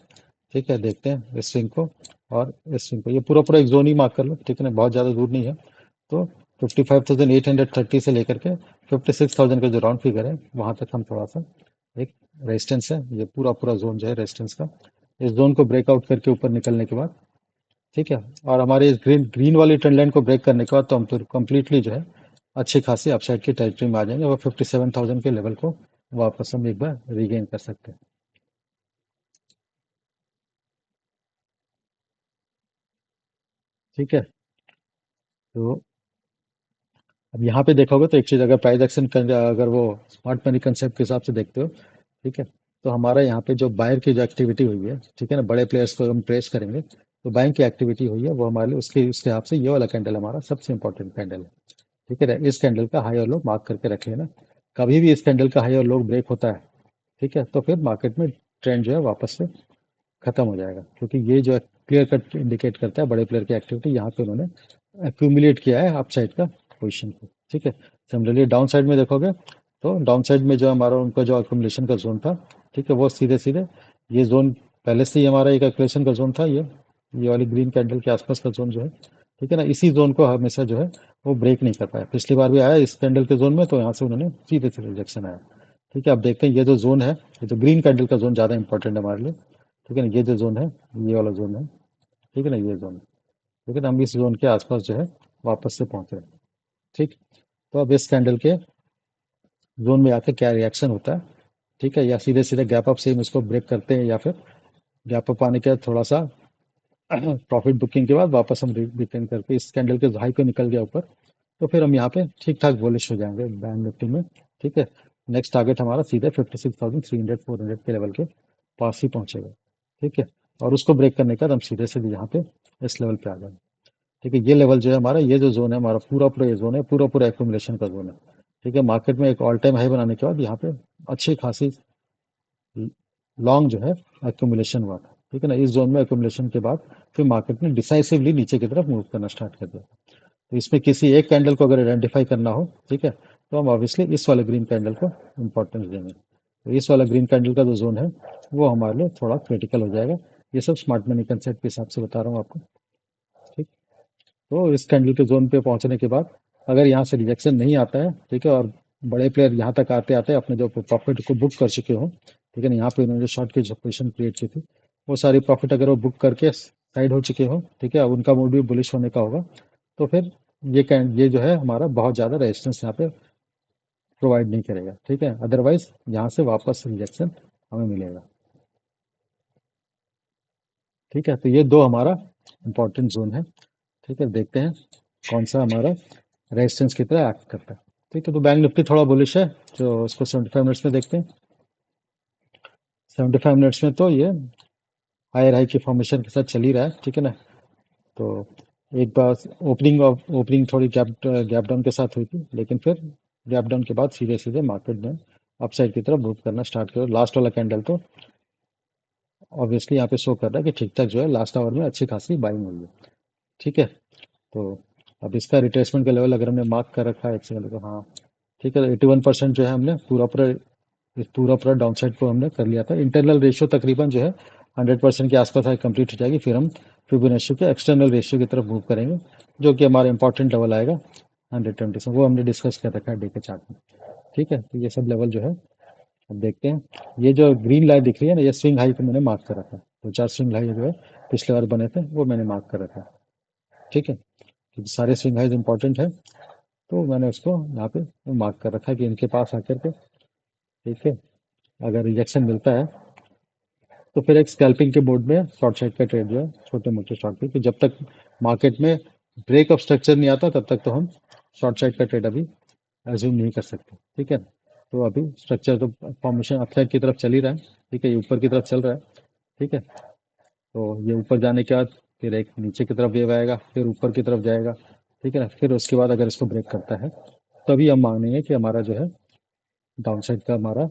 ठीक है, देखते हैं इस स्विंग को और इस स्विंग को, ये पूरा पूरा एक जोन ही मार्क कर लो। ठीक है ना, बहुत ज़्यादा दूर नहीं है। तो 55,830 से लेकर के 56,000 का जो राउंड फिगर है वहां तक हम थोड़ा सा एक रेजिस्टेंस है, ये पूरा पूरा जोन जो है रेजिस्टेंस का, इस जोन को ब्रेकआउट करके ऊपर निकलने के बाद, ठीक है, और हमारे इस ग्रीन ग्रीन वाली ट्रेंड लाइन को ब्रेक करने के बाद तो हम फिर कंप्लीटली जो है अच्छी खासी अपसाइड की टेरिटरी में आ जाएंगे और 57,000 के लेवल को वापस हम एक बार रीगेन कर सकते हैं। ठीक है, तो अब यहाँ पे देखोगे तो एक चीज़, अगर प्राइस एक्शन अगर वो स्मार्ट मनी कंसेप्ट के हिसाब से देखते हो, ठीक है, तो हमारा यहाँ पे जो बायर की जो एक्टिविटी हुई है, ठीक है ना, बड़े प्लेयर्स को हम ट्रेस करेंगे तो बाइंग की एक्टिविटी हुई है वो हमारे लिए उसके उसके हिसाब से ये वाला कैंडल हमारा सबसे इंपॉर्टेंट कैंडल है। ठीक है, इस कैंडल का हाई और लो मार्क करके रख लेना। कभी भी इस कैंडल का हाई और लो ब्रेक होता है, ठीक है, तो फिर मार्केट में ट्रेंड जो है वापस से खत्म हो जाएगा, क्योंकि ये जो क्लियर कट इंडिकेट करता है बड़े प्लेयर की एक्टिविटी, यहाँ पे उन्होंने एक्यूमुलेट किया है अपसाइड का पोजीशन को। ठीक है, सिमिलरली डाउन साइड में देखोगे तो डाउन साइड में जो हमारा उनका जो एक्यूमुलेशन का जोन था, ठीक है, वो सीधे सीधे ये जोन पहले से ही हमारा एक एक्यूमुलेशन का जोन था, ये वाली ग्रीन कैंडल के आसपास का जोन जो है, ठीक है ना, इसी जोन को हमेशा जो है वो ब्रेक नहीं कर पाया। पिछली बार भी आया इस कैंडल के जोन में तो यहाँ से उन्होंने सीधे सीधे रिजेक्शन आया। ठीक है, अब देखते हैं ये जो जोन है, ये जो ग्रीन कैंडल का जोन ज़्यादा इंपॉर्टेंट है हमारे लिए। ठीक है ना, ये जो जोन है, ये वाला जोन है, ठीक है ना, ये जोन, ठीक है ना, हम इस जोन के आसपास जो है वापस से पहुंच रहे हैं। ठीक, तो अब इस कैंडल के जोन में आकर क्या रिएक्शन होता है, ठीक है, या सीधे सीधे गैप अप से हम इसको ब्रेक करते हैं या फिर गैप अप आने के बाद थोड़ा सा प्रॉफिट बुकिंग के बाद वापस हम रिटर्न करके इस कैंडल के हाई पे निकल गया ऊपर, तो फिर हम यहाँ पे ठीक ठाक बुलिश हो जाएंगे बैंक निफ्टी में। ठीक है, नेक्स्ट टारगेट हमारा सीधे 56,300 400 के लेवल के पास ही पहुंचेगा। ठीक है, और उसको ब्रेक करने के बाद हम सीधे सीधे यहाँ पे इस लेवल पे आ जाएंगे। ठीक है, ये लेवल जो है हमारा, ये जो जोन है हमारा पूरा पूरा ये जोन है, पूरा पूरा एक्यूमुलेशन का जोन है। ठीक है, मार्केट में एक ऑल टाइम हाई बनाने के बाद यहाँ पे अच्छी खासी लॉन्ग जो है एक्यूमुलेशन हुआ था। ठीक है ना, इस जोन में एक्यूमुलेशन के बाद फिर मार्केट ने डिसाइसिवली नीचे की तरफ मूव करना स्टार्ट कर दिया। तो इसमें किसी एक कैंडल को अगर आइडेंटिफाई करना हो, ठीक है, तो हम ऑब्वियसली इस वाले ग्रीन कैंडल को इम्पोर्टेंस देंगे। तो इस वाला ग्रीन कैंडल का जो जोन है वो हमारे लिए थोड़ा क्रिटिकल हो जाएगा। ये सब स्मार्ट मनी कंसेप्ट के हिसाब से बता रहा हूँ आपको। ठीक, तो इस कैंडल के जोन पे पहुंचने के बाद अगर यहाँ से रिजेक्शन नहीं आता है, ठीक है, और बड़े प्लेयर यहाँ तक आते आते अपने जो प्रॉफिट को बुक कर चुके हो, ठीक है ना, यहाँ पे उन्होंने जो शॉर्ट की जो पोजिशन क्रिएट की थी वो सारी प्रॉफिट अगर वो बुक करके साइड हो चुके हो, ठीक है, अब उनका मूड भी बुलिश होने का होगा, तो फिर ये जो है हमारा बहुत ज़्यादा रेजिस्टेंस यहाँ पे प्रोवाइड नहीं करेगा। ठीक है, अदरवाइज यहाँ से वापस रिजेक्शन हमें मिलेगा। ठीक है, तो ये दो हमारा इंपॉर्टेंट जोन है। ठीक है, देखते हैं कौन सा हमारा रेजिस्टेंस की तरह एक्ट करता है। ठीक है, तो बैंक निफ्टी थोड़ा बुलिश है, तो उसको 75 मिनट्स में देखते हैं। 75 मिनट्स में तो ये हायर हाई की फॉर्मेशन के साथ चल ही रहा है। ठीक है ना, तो एक बार ओपनिंग थोड़ी गैप डाउन के साथ हुई थी, लेकिन फिर गैप डाउन के बाद सीधे सीधे मार्केट ने अपसाइड की तरफ मूव करना स्टार्ट किया। लास्ट वाला कैंडल तो ऑब्वियसली यहाँ पे शो कर रहा है कि ठीक ठाक जो है लास्ट आवर में अच्छी खासी बाइंग हुई है। ठीक है, तो अब इसका रिट्रेसमेंट का लेवल अगर हमने मार्क कर रखा है एक सेकंड, तो हाँ, ठीक है, 81% जो है हमने पूरा पूरा डाउन साइड को हमने कर लिया था। इंटरनल रेशियो तकरीबन जो है 100% के आसपास आगे कंप्लीट हो जाएगी, फिर हम फिबोनाची के एक्सटर्नल रेशियो की तरफ मूव करेंगे, जो कि हमारा इंपॉर्टेंट लेवल आएगा 120 से, वो हमने डिस्कस कर रखा है डे के चार्ट में। ठीक है, तो ये सब लेवल जो है अब देखते हैं। ये जो ग्रीन लाइन दिख रही है ना, ये स्विंग हाई को मैंने मार्क कर रखा है। तो 4 स्विंग हाई जो है पिछले बार बने थे वो मैंने मार्क कर रखा है। ठीक है, क्योंकि सारे स्विंग हाइज इंपॉर्टेंट है, तो मैंने उसको यहाँ पे मार्क कर रखा है कि इनके पास आकर के, ठीक है, अगर रिजेक्शन मिलता है तो फिर एक स्कैल्पिंग के मोड में शॉर्ट साइड का ट्रेड जो है छोटे मोटे शॉर्ट पे, कि जब तक मार्केट में ब्रेक ऑफ स्ट्रक्चर नहीं आता तब तक तो हम शॉर्ट साइड का ट्रेड अभी एज्यूम नहीं कर सकते। ठीक है, तो अभी स्ट्रक्चर तो फॉर्मेशन अपसाइड की तरफ चल ही रहा है। ठीक है, ये ऊपर की तरफ चल रहा है। ठीक है, तो ये ऊपर जाने के बाद फिर एक नीचे की तरफ वेव आएगा, फिर ऊपर की तरफ जाएगा। ठीक है ना, फिर उसके बाद अगर इसको ब्रेक करता है तभी हम मानेंगे कि हमारा जो है डाउन साइड का हमारा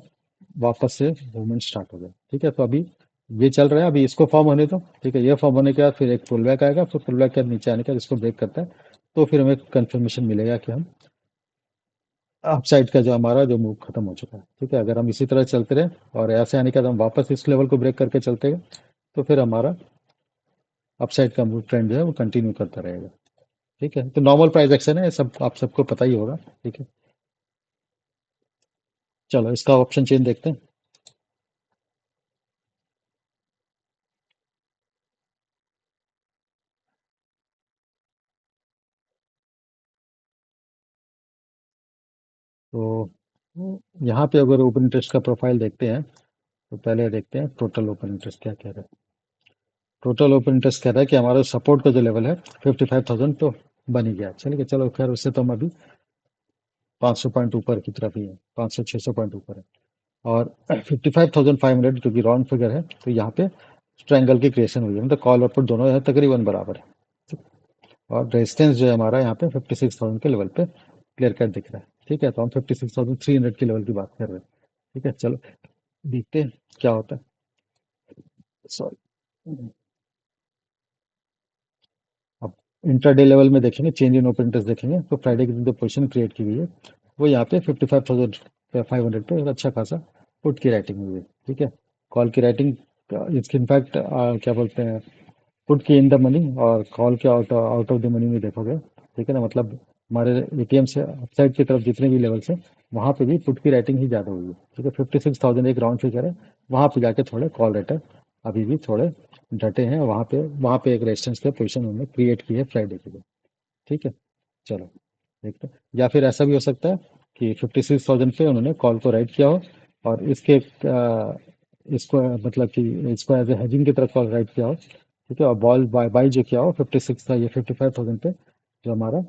वापस से मूवमेंट स्टार्ट हो गया। ठीक है, तो अभी ये चल रहा है, अभी इसको फॉर्म होने दो। ठीक है, ये फॉर्म होने के बाद फिर एक पुल बैक आएगा, फिर पुल बैक के बाद नीचे आने के बाद इसको ब्रेक करता है, तो फिर हमें कंफर्मेशन मिलेगा कि हम अप साइड का जो हमारा जो मूव खत्म हो चुका है। ठीक है, अगर हम इसी तरह चलते रहे और ऐसे आने के बाद हम वापस इस लेवल को ब्रेक करके चलते गए तो फिर हमारा अप साइड का मूव ट्रेंड जो है वो कंटिन्यू करता रहेगा। ठीक है, तो नॉर्मल प्राइस एक्शन है, सब आप सबको पता ही होगा। ठीक है, चलो इसका ऑप्शन चेन देखते हैं। तो यहाँ पे अगर ओपन इंटरेस्ट का प्रोफाइल देखते हैं तो पहले देखते हैं टोटल ओपन इंटरेस्ट क्या कह रहा है। टोटल ओपन इंटरेस्ट कह रहा है कि हमारा सपोर्ट का जो लेवल है 55,000 तो बन ही गया। चलिए चलो खैर, उससे तो हम अभी 500 पॉइंट ऊपर की तरफ ही है, 500-600 पॉइंट ऊपर है। और 55,500 जो कि राउंड फिगर है, तो यहाँ पे ट्रायंगल की क्रिएशन हुई है, मतलब कॉल और पुट दोनों है तकरीबन बराबर है। और रेजिस्टेंस जो है हमारा यहाँ पे 56,000 के लेवल पे क्लियर कट दिख रहा है। ठीक है, तो हम 56,300 के लेवल की बात कर रहे हैं। ठीक है, चलो देखते हैं क्या होता है। सॉरी, अब इंट्राडे लेवल में देखेंगे, चेंज इन ओपन इंटरेस्ट देखेंगे, तो फ्राइडे की दिन जो पोजीशन क्रिएट की हुई है वो यहाँ पे 55,500 पे एक अच्छा खासा पुट की राइटिंग हुई है। ठीक है, कॉल की राइटिंग इसकी इनफैक्ट क्या बोलते हैं, पुट की इन द मनी और कॉल के out out of the money में देखोगे। ठीक है ना, मतलब हमारे एटीएम से अपसाइड की तरफ जितने भी लेवल्स हैं वहाँ पे भी पुट की राइटिंग ही ज़्यादा हुई है। ठीक है, 56,000 एक राउंड फिगर है, वहाँ पे जाके थोड़े कॉल रेटर अभी भी थोड़े डटे हैं, वहाँ पे एक रेजिस्टेंस का पोजीशन उन्होंने क्रिएट की है फ्राइडे के लिए। ठीक है, चलो देखते हैं, या फिर ऐसा भी हो सकता है कि 56,000 पे उन्होंने कॉल को राइट किया हो और इसको मतलब कि इसको एज ए हेजिंग की तरफ कॉल राइट किया हो। ठीक है, और बॉल बाय बाय जो किया हो 56 था, ये 55,000 पे जो हमारा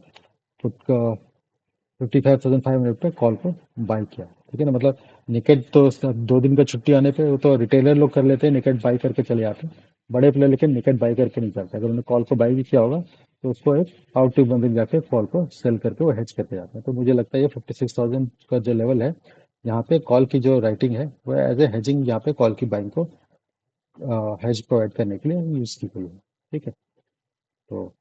पुट का 55,500 पे कॉल को बाई किया। ठीक है ना, मतलब निकेट तो 2 दिन का छुट्टी आने पे वो तो रिटेलर लोग कर लेते हैं, निकेट बाई करके चले आते हैं। बड़े प्लेयर लेकिन निकेट बाई करके नहीं करते, अगर उन्होंने कॉल को बाई भी किया होगा तो उसको एक आउट टू बंदिंग जाके कॉल को सेल करके वो हेज करके जाते हैं। तो मुझे लगता है ये 56,000 का जो लेवल है यहाँ पे कॉल की जो राइटिंग है वो एज ए हेजिंग यहाँ पे कॉल की बाइंग को हेज प्रोवाइड करने के लिए यूज की गई है। ठीक है, तो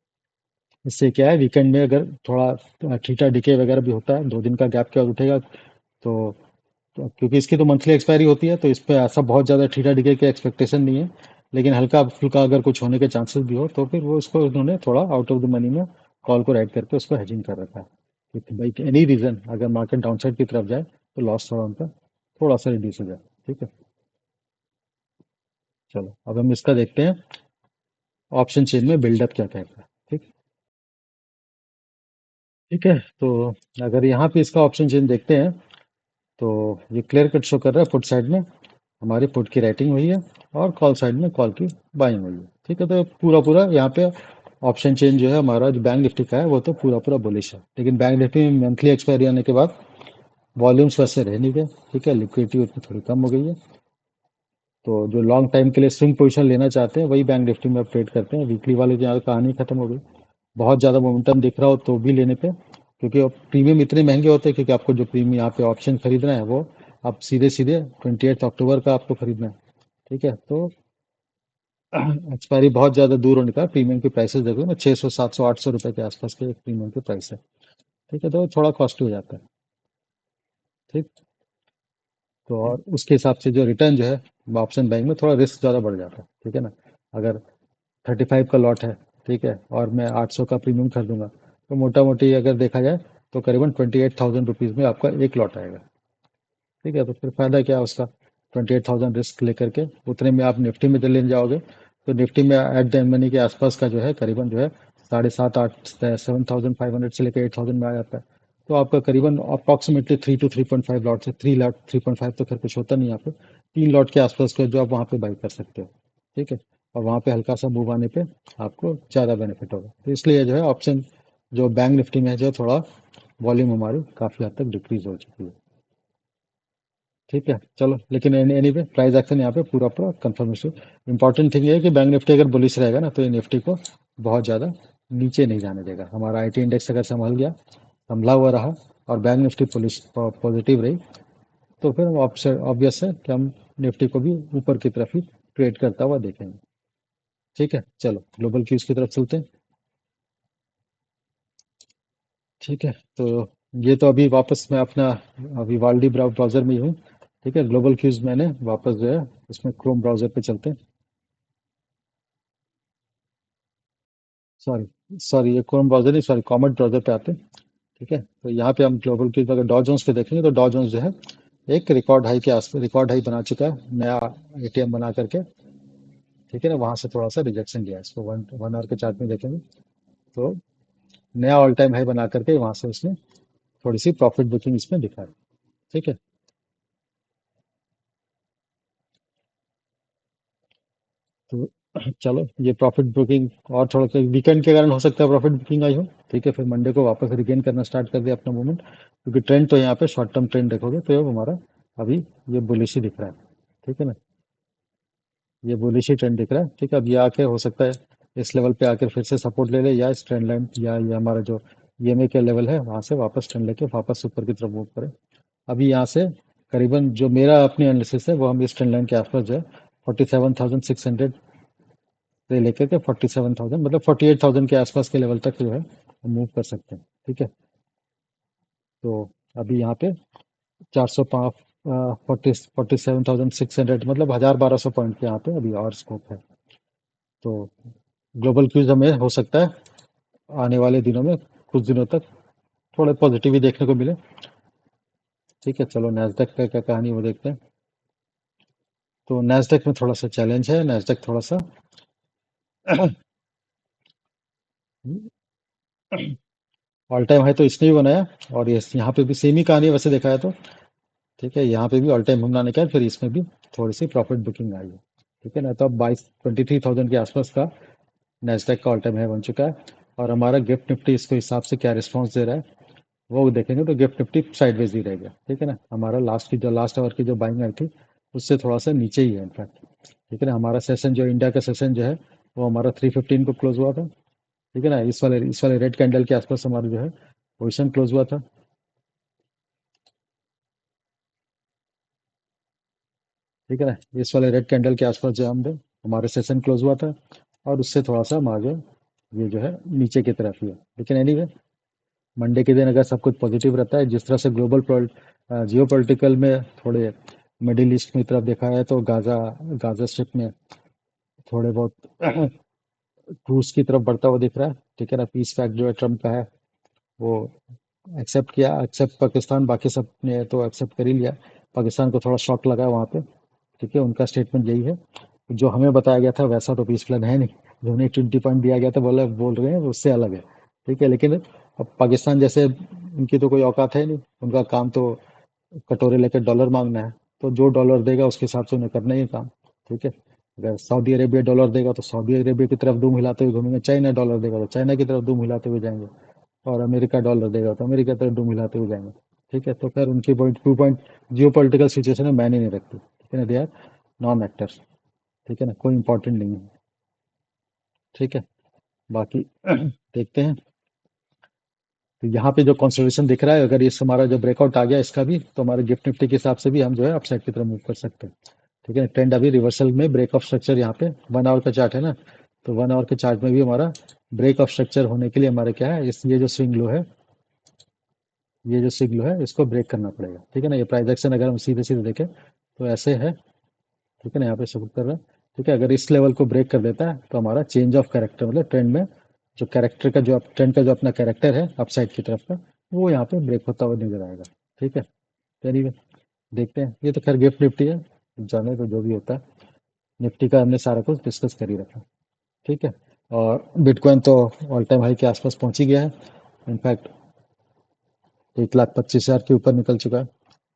इससे क्या है, वीकेंड में अगर थोड़ा थीटा डिके वगैरह भी होता है, 2 दिन का गैप के बाद उठेगा तो क्योंकि इसकी तो मंथली एक्सपायरी होती है तो इस पे ऐसा बहुत ज़्यादा थीटा डिके की एक्सपेक्टेशन नहीं है, लेकिन हल्का फुल्का अगर कुछ होने के चांसेस भी हो तो फिर वो उसको उन्होंने थोड़ा आउट ऑफ द मनी में कॉल को राइट करके उसको हेजिंग कर रखा है कि भाई एनी रीज़न अगर मार्केट डाउनसाइड की तरफ जाए तो लॉस थोड़ा उनका थोड़ा सा रिड्यूस हो जाए। ठीक है, चलो अब हम इसका देखते हैं ऑप्शन चेन में बिल्डअप क्या कहता है। ठीक, ठीक है, तो अगर यहाँ पे इसका ऑप्शन चेन देखते हैं तो ये क्लियर कट शो कर रहा है पुट साइड में हमारी पुट की राइटिंग हुई है और कॉल साइड में कॉल की बाइंग हुई है। ठीक है, तो पूरा पूरा यहाँ पे ऑप्शन चेन जो है हमारा जो बैंक निफ्टी का है वो तो पूरा पूरा बुलिश है, लेकिन बैंक निफ्टी में मंथली एक्सपायरी आने के बाद वॉल्यूम्स वैसे रह नहीं गए। ठीक है, लिक्विडिटी उतनी थोड़ी कम हो गई है, तो जो लॉन्ग टाइम के लिए स्विंग पोजीशन लेना चाहते हैं वही बैंक निफ्टी में ट्रेड करते हैं। वीकली वाले जो यहाँ कहानी खत्म हो गई, बहुत ज़्यादा मोमेंटम दिख रहा हो तो भी लेने पे, क्योंकि अब प्रीमियम इतने महंगे होते हैं, क्योंकि आपको जो प्रीमियम यहाँ पे ऑप्शन खरीदना है वो आप सीधे सीधे 28 अक्टूबर का आपको खरीदना है। ठीक है, तो एक्सपायरी बहुत ज़्यादा दूर होने का प्रीमियम की प्राइसेस देखो ना, 600 700 800 रुपए के आसपास के प्रीमियम की प्राइस है। ठीक है, तो थोड़ा कॉस्टली हो जाता है। ठीक, तो और उसके हिसाब से जो रिटर्न जो है ऑप्शन बैंक में थोड़ा रिस्क ज़्यादा बढ़ जाता है। ठीक है ना, अगर 35 का लॉट है, ठीक है, और मैं 800 का प्रीमियम खरीदूंगा तो मोटा मोटी अगर देखा जाए तो करीबन 28,000 रुपीज़ में आपका एक लॉट आएगा। ठीक है, तो फिर फायदा क्या है उसका, 28,000 रिस्क लेकर के उतने में आप निफ्टी में चले जाओगे, तो निफ्टी में एट द मनी के आसपास का जो है करीबन जो है 7,500 8 7,500 से लेकर 8,000 में आ जाता है। तो आपका करीबन अप्रॉक्सीमेटली 3 to 3.5 लॉट से 3 लाख 3.5 तो खैर कुछ होता नहीं यहाँ पे, 3 लॉट के आसपास का जो आप वहाँ पे बाई कर सकते हो। ठीक है, और वहाँ पे हल्का सा मूव आने पे आपको ज़्यादा बेनिफिट होगा। तो इसलिए जो है ऑप्शन जो बैंक निफ्टी में है जो थोड़ा वॉल्यूम हमारी काफ़ी हद तक डिक्रीज हो चुकी है। ठीक है, चलो, लेकिन एनीवे प्राइस एक्शन यहाँ पे पूरा पूरा कंफर्मेशन। इंपॉर्टेंट थिंग ये है कि बैंक निफ्टी अगर बुलिश रहेगा ना, तो ये निफ्टी को बहुत ज़्यादा नीचे नहीं जाने देगा। हमारा आईटी इंडेक्स अगर संभल गया, संभला हुआ रहा, और बैंक निफ्टी पुलिस पॉजिटिव रही, तो फिर ऑब्वियस है कि हम निफ्टी को भी ऊपर की तरफ ही ट्रेड करता हुआ देखेंगे। ठीक है, चलो ग्लोबल क्यूज की तरफ चलते हैं। ठीक है, तो ये तो अभी वापस मैं अपना विवाल्डी ब्राउज़र में ही हूँ। ठीक है, ग्लोबल क्यूज मैंने वापस जो है इसमें क्रोम ब्राउज़र पे चलते हैं। सॉरी सॉरी, ये क्रोम ब्राउज़र नहीं, सॉरी, कॉमेट ब्राउज़र पे आते हैं। ठीक है, तो यहाँ पे हम ग्लोबल क्यूज अगर डॉ जोन्स पे देखेंगे, तो डॉ जोन्स जो है एक रिकॉर्ड हाई के आस रिकॉर्ड हाई बना चुका है, नया एटीएम बना करके। ठीक है ना, वहां से थोड़ा सा रिजेक्शन लिया है। इसको वन वन आवर के चार्ट में देखेंगे, तो नया ऑल टाइम हाई बना करके वहां से उसने थोड़ी सी प्रॉफिट बुकिंग इसमें दिखा है। ठीक है, तो चलो, ये प्रॉफिट बुकिंग और थोड़ा सा वीकेंड के कारण हो सकता है प्रॉफिट बुकिंग आई हो। ठीक है, फिर मंडे को वापस रिगेन करना स्टार्ट कर दिया अपना मूवमेंट, क्योंकि ट्रेंड तो यहाँ पे शॉर्ट टर्म ट्रेंड देखोगे तो ये हमारा अभी ये बुलिश ही दिख रहा है। ठीक है ना, ये बुलिश ही ट्रेंड दिख रहा है। ठीक है, अब ये आके हो सकता है इस लेवल पे आकर फिर से सपोर्ट ले ले, या इस ट्रेंड लाइन या ये हमारा जो ईएमए के लेवल है वहां से वापस ट्रेंड लेके वापस ऊपर की तरफ मूव करे। अभी यहाँ से करीबन जो मेरा अपनी एनालिसिस है, वो हम इस ट्रेंड लाइन के आसपास जो है 47,600 से लेकर के 47,000, मतलब 48,000 के आसपास के लेवल तक जो है हम मूव कर सकते हैं। ठीक है, तो अभी यहाँ पे 405 47,600, मतलब 1,000 1,200 पॉइंट के यहाँ पे अभी और स्कोप है। तो ग्लोबल क्यूज हमें हो सकता है आने वाले दिनों में कुछ दिनों तक थोड़े पॉजिटिव ही देखने को मिले। ठीक है, चलो नैस्डैक का क्या कहानी वो देखते हैं। तो नैस्डैक में थोड़ा सा चैलेंज है, नैस्डैक थोड़ा सा ऑल टाइम हाई तो इसने भी बनाया, और ये यहाँ पे भी सेम ही कहानी है वैसे देखा है तो। ठीक है, यहाँ पे भी ऑल टाइम बनाने का है, फिर इसमें भी थोड़ी सी प्रॉफिट बुकिंग आई है। ठीक है ना, तो अब 23,000 के आसपास का नैस्डैक का ऑल टाइम हाई बन चुका है। और हमारा गिफ्ट निफ्टी इसके हिसाब से क्या रिस्पॉन्स दे रहा है वो देखेंगे, तो गिफ्ट निफ्टी साइडवेज ही रह गया। ठीक है ना, हमारा लास्ट आवर की जो बाइंग आई थी उससे थोड़ा सा नीचे ही है इनफैक्ट। ठीक है ना, हमारा सेशन जो इंडिया का सेशन जो है वो हमारा 315 को क्लोज हुआ था। ठीक है ना, इस वाले रेड कैंडल के आसपास हमारा जो है पोजिशन क्लोज हुआ था। ठीक है ना, इस वाले रेड कैंडल के आसपास जो हम हमारे सेशन क्लोज हुआ था, और उससे थोड़ा सा हम आगे ये जो है नीचे की तरफ ही है। लेकिन एनीवे मंडे के दिन अगर सब कुछ पॉजिटिव रहता है, जिस तरह से ग्लोबल जियो पॉलिटिकल में थोड़े मिडिल ईस्ट की तरफ देखा है, तो गाजा गाजा स्ट्रिप में थोड़े बहुत रूस की तरफ बढ़ता हुआ दिख रहा है। ठीक है ना, पीस फैक्ट जो है ट्रम्प का है वो एक्सेप्ट पाकिस्तान, बाकी सब ने तो एक्सेप्ट कर ही लिया। पाकिस्तान को थोड़ा शॉक लगा है वहाँ पे। ठीक है, उनका स्टेटमेंट यही है। जो हमें बताया गया था वैसा तो पीस प्लान है नहीं, जो उन्हें 20 पॉइंट दिया गया था बोल रहे हैं उससे अलग है। ठीक है, लेकिन अब पाकिस्तान जैसे उनकी तो कोई औकात है नहीं, उनका काम तो कटोरे लेकर डॉलर मांगना है। तो जो डॉलर देगा उसके हिसाब से उन्हें करना ही है काम। ठीक है, अगर सऊदी अरेबिया डॉलर देगा तो सऊदी अरेबिया की तरफ दुम हिलाते हुए घूमेंगे, चाइना डॉलर देगा तो चाइना की तरफ दुम हिलाते हुए जाएंगे, और अमेरिका डॉलर देगा तो अमेरिका की तरफ दुम हिलाते हुए जाएंगे। ठीक है, तो खैर उनकी point two point geo political situation में मैंने नहीं रखती। ठीक है ना, दे आर नॉन एक्टर्स। ठीक है ना, कोई इंपॉर्टेंट नहीं है। ठीक है, बाकी देखते हैं। तो यहाँ पे जो कंसोलिडेशन दिख रहा है, अगर ये हमारा जो ब्रेकआउट आ गया इसका भी, तो हमारे गिफ्ट निफ्टी के हिसाब से भी हम जो है अपसाइड की तरफ मूव कर सकते हैं। ठीक है, ट्रेंड अभी रिवर्सल में ब्रेक ऑफ स्ट्रक्चर यहाँ पे 1 आवर का चार्ट है ना, तो 1 आवर के चार्ट में भी हमारा ब्रेक ऑफ स्ट्रक्चर होने के लिए हमारे क्या है, इस ये जो स्विंग लो है इसको ब्रेक करना पड़ेगा। ठीक है ना, ये प्राइस एक्शन अगर हम सीधे सीधे देखें तो ऐसे है। ठीक है ना, यहाँ पे सपोर्ट कर रहा है। ठीक है, अगर इस लेवल को ब्रेक कर देता है तो हमारा चेंज ऑफ कैरेक्टर, मतलब ट्रेंड में जो कैरेक्टर का जो ट्रेंड का जो अपना कैरेक्टर है अपसाइड की तरफ का, वो यहाँ पे ब्रेक होता हुआ नजर आएगा। ठीक है, तो anyway, देखते हैं। ये तो खैर गिफ्ट निफ्टी है, जाने तो जो भी होता है, निफ्टी का हमने सारा कुछ डिस्कस कर ही रखा। ठीक है। और बिटकॉइन तो ऑल टाइम हाई के आसपास पहुंच ही गया है। इनफैक्ट 1,25,000 के ऊपर निकल चुका है।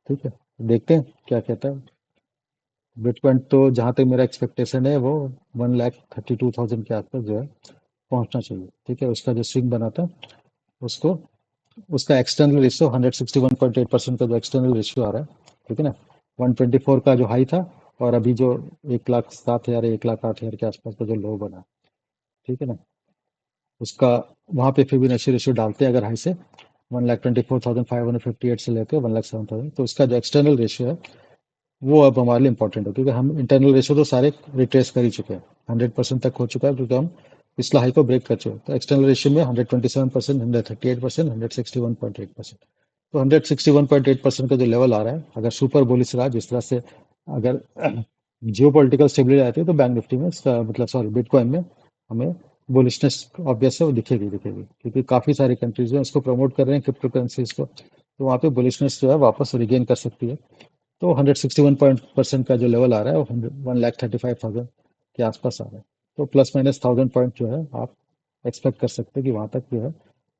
ठीक है, देखते हैं क्या कहता है बिटकॉइन। तो जहां तक मेरा एक्सपेक्टेशन है वो 1,32,000 के आसपास जो है पहुंचना चाहिए। ठीक है, उसका जो स्विंग बना था उसको, उसका एक्सटर्नल रेशियो 161.8% का जो एक्सटर्नल रेशियो आ रहा है, ठीक है ना, 124 का जो हाई था, और अभी जो 1,07,000 1,08,000 के आसपास का जो लो बना, ठीक है ना, उसका वहां पे फिबोनाची रेशियो डालते हैं अगर हाई से 1,24,558 से लेकर 1,07,000, तो उसका जो एक्सटर्नल रेशियो है वो अब हमारे लिए इंपॉर्टेंट है, क्योंकि हम इंटरनल रेशियो तो सारे रिट्रेस कर ही चुके हैं, 100% तक हो चुका है, क्योंकि हम पिछला हाई को ब्रेक कर चुके हैं। तो एक्सटर्नल रेशियो में 127%, 138%, 161.8%। तो 161.8% का जो लेवल आ रहा है, अगर सुपर बुलिश रहा जिस तरह से, अगर जियो पोलिटिकल स्टेबिलिटी आती है, तो बैंक निफ्टी में मतलब सॉरी बिटकॉइन में हमें बुलिशनेस ऑब्वियस है वो दिखेगी दिखेगी, क्योंकि काफ़ी सारी कंट्रीज जो है इसको प्रमोट कर रहे हैं क्रिप्टो करेंसीज को, तो वहाँ पे बुलिशनेस जो है वापस रिगेन कर सकती है। तो 161% का जो लेवल आ रहा है वो 1,35,000 के आसपास आ रहा है। तो प्लस माइनस 1,000 पॉइंट जो है आप एक्सपेक्ट कर सकते हैं कि वहां तक जो है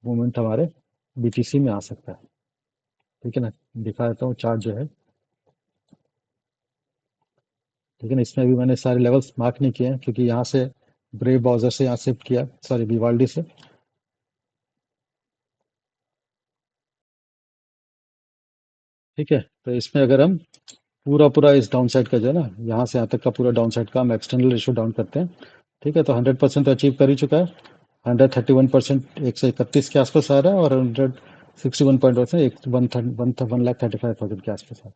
मूवमेंट हमारे बीटीसी में आ सकता है। ठीक है ना, दिखा देता हूँ चार्ट जो है। ठीक है ना, इसमें भी मैंने सारे लेवल्स मार्क नहीं किए हैं, क्योंकि यहाँ से ब्रेव ब्राउजर से यहाँ शिफ्ट किया, सॉरी विवाल्डी से। ठीक है, तो इसमें अगर हम पूरा पूरा इस डाउन साइड का जो है ना, यहाँ से यहाँ तक का पूरा डाउन साइड का हम एक्सटर्नल रेशियो डाउन करते हैं। ठीक है, तो 100% तो अचीव कर ही चुका है। 131%, 131 के आसपास आ रहा है, और 161 पॉइंट एक 1,35,000 के आसपास आ रहा है।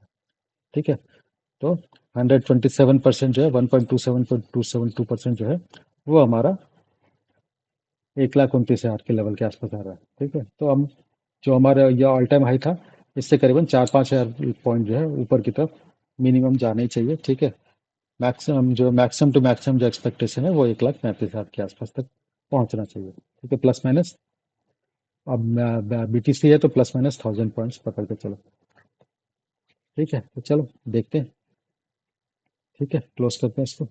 ठीक है, तो 127% जो है, 1.27% जो है वो हमारा 1,29,000 के लेवल के आसपास आ रहा है। ठीक है, तो हम जो हमारा यह ऑल टाइम हाई था, इससे करीबन 4-5 हज़ार पॉइंट जो है ऊपर की तरफ मिनिमम जाना ही चाहिए। ठीक है, मैक्सिमम टू मैक्सिमम जो एक्सपेक्टेशन है वो 1,35,000 के आसपास तक पहुंचना चाहिए। ठीक है, प्लस माइनस, अब बीटीसी है तो प्लस माइनस 1,000 पॉइंट्स पकड़ के चलो। ठीक है, तो चलो देखते हैं। ठीक है, क्लोज करते हैं इसको।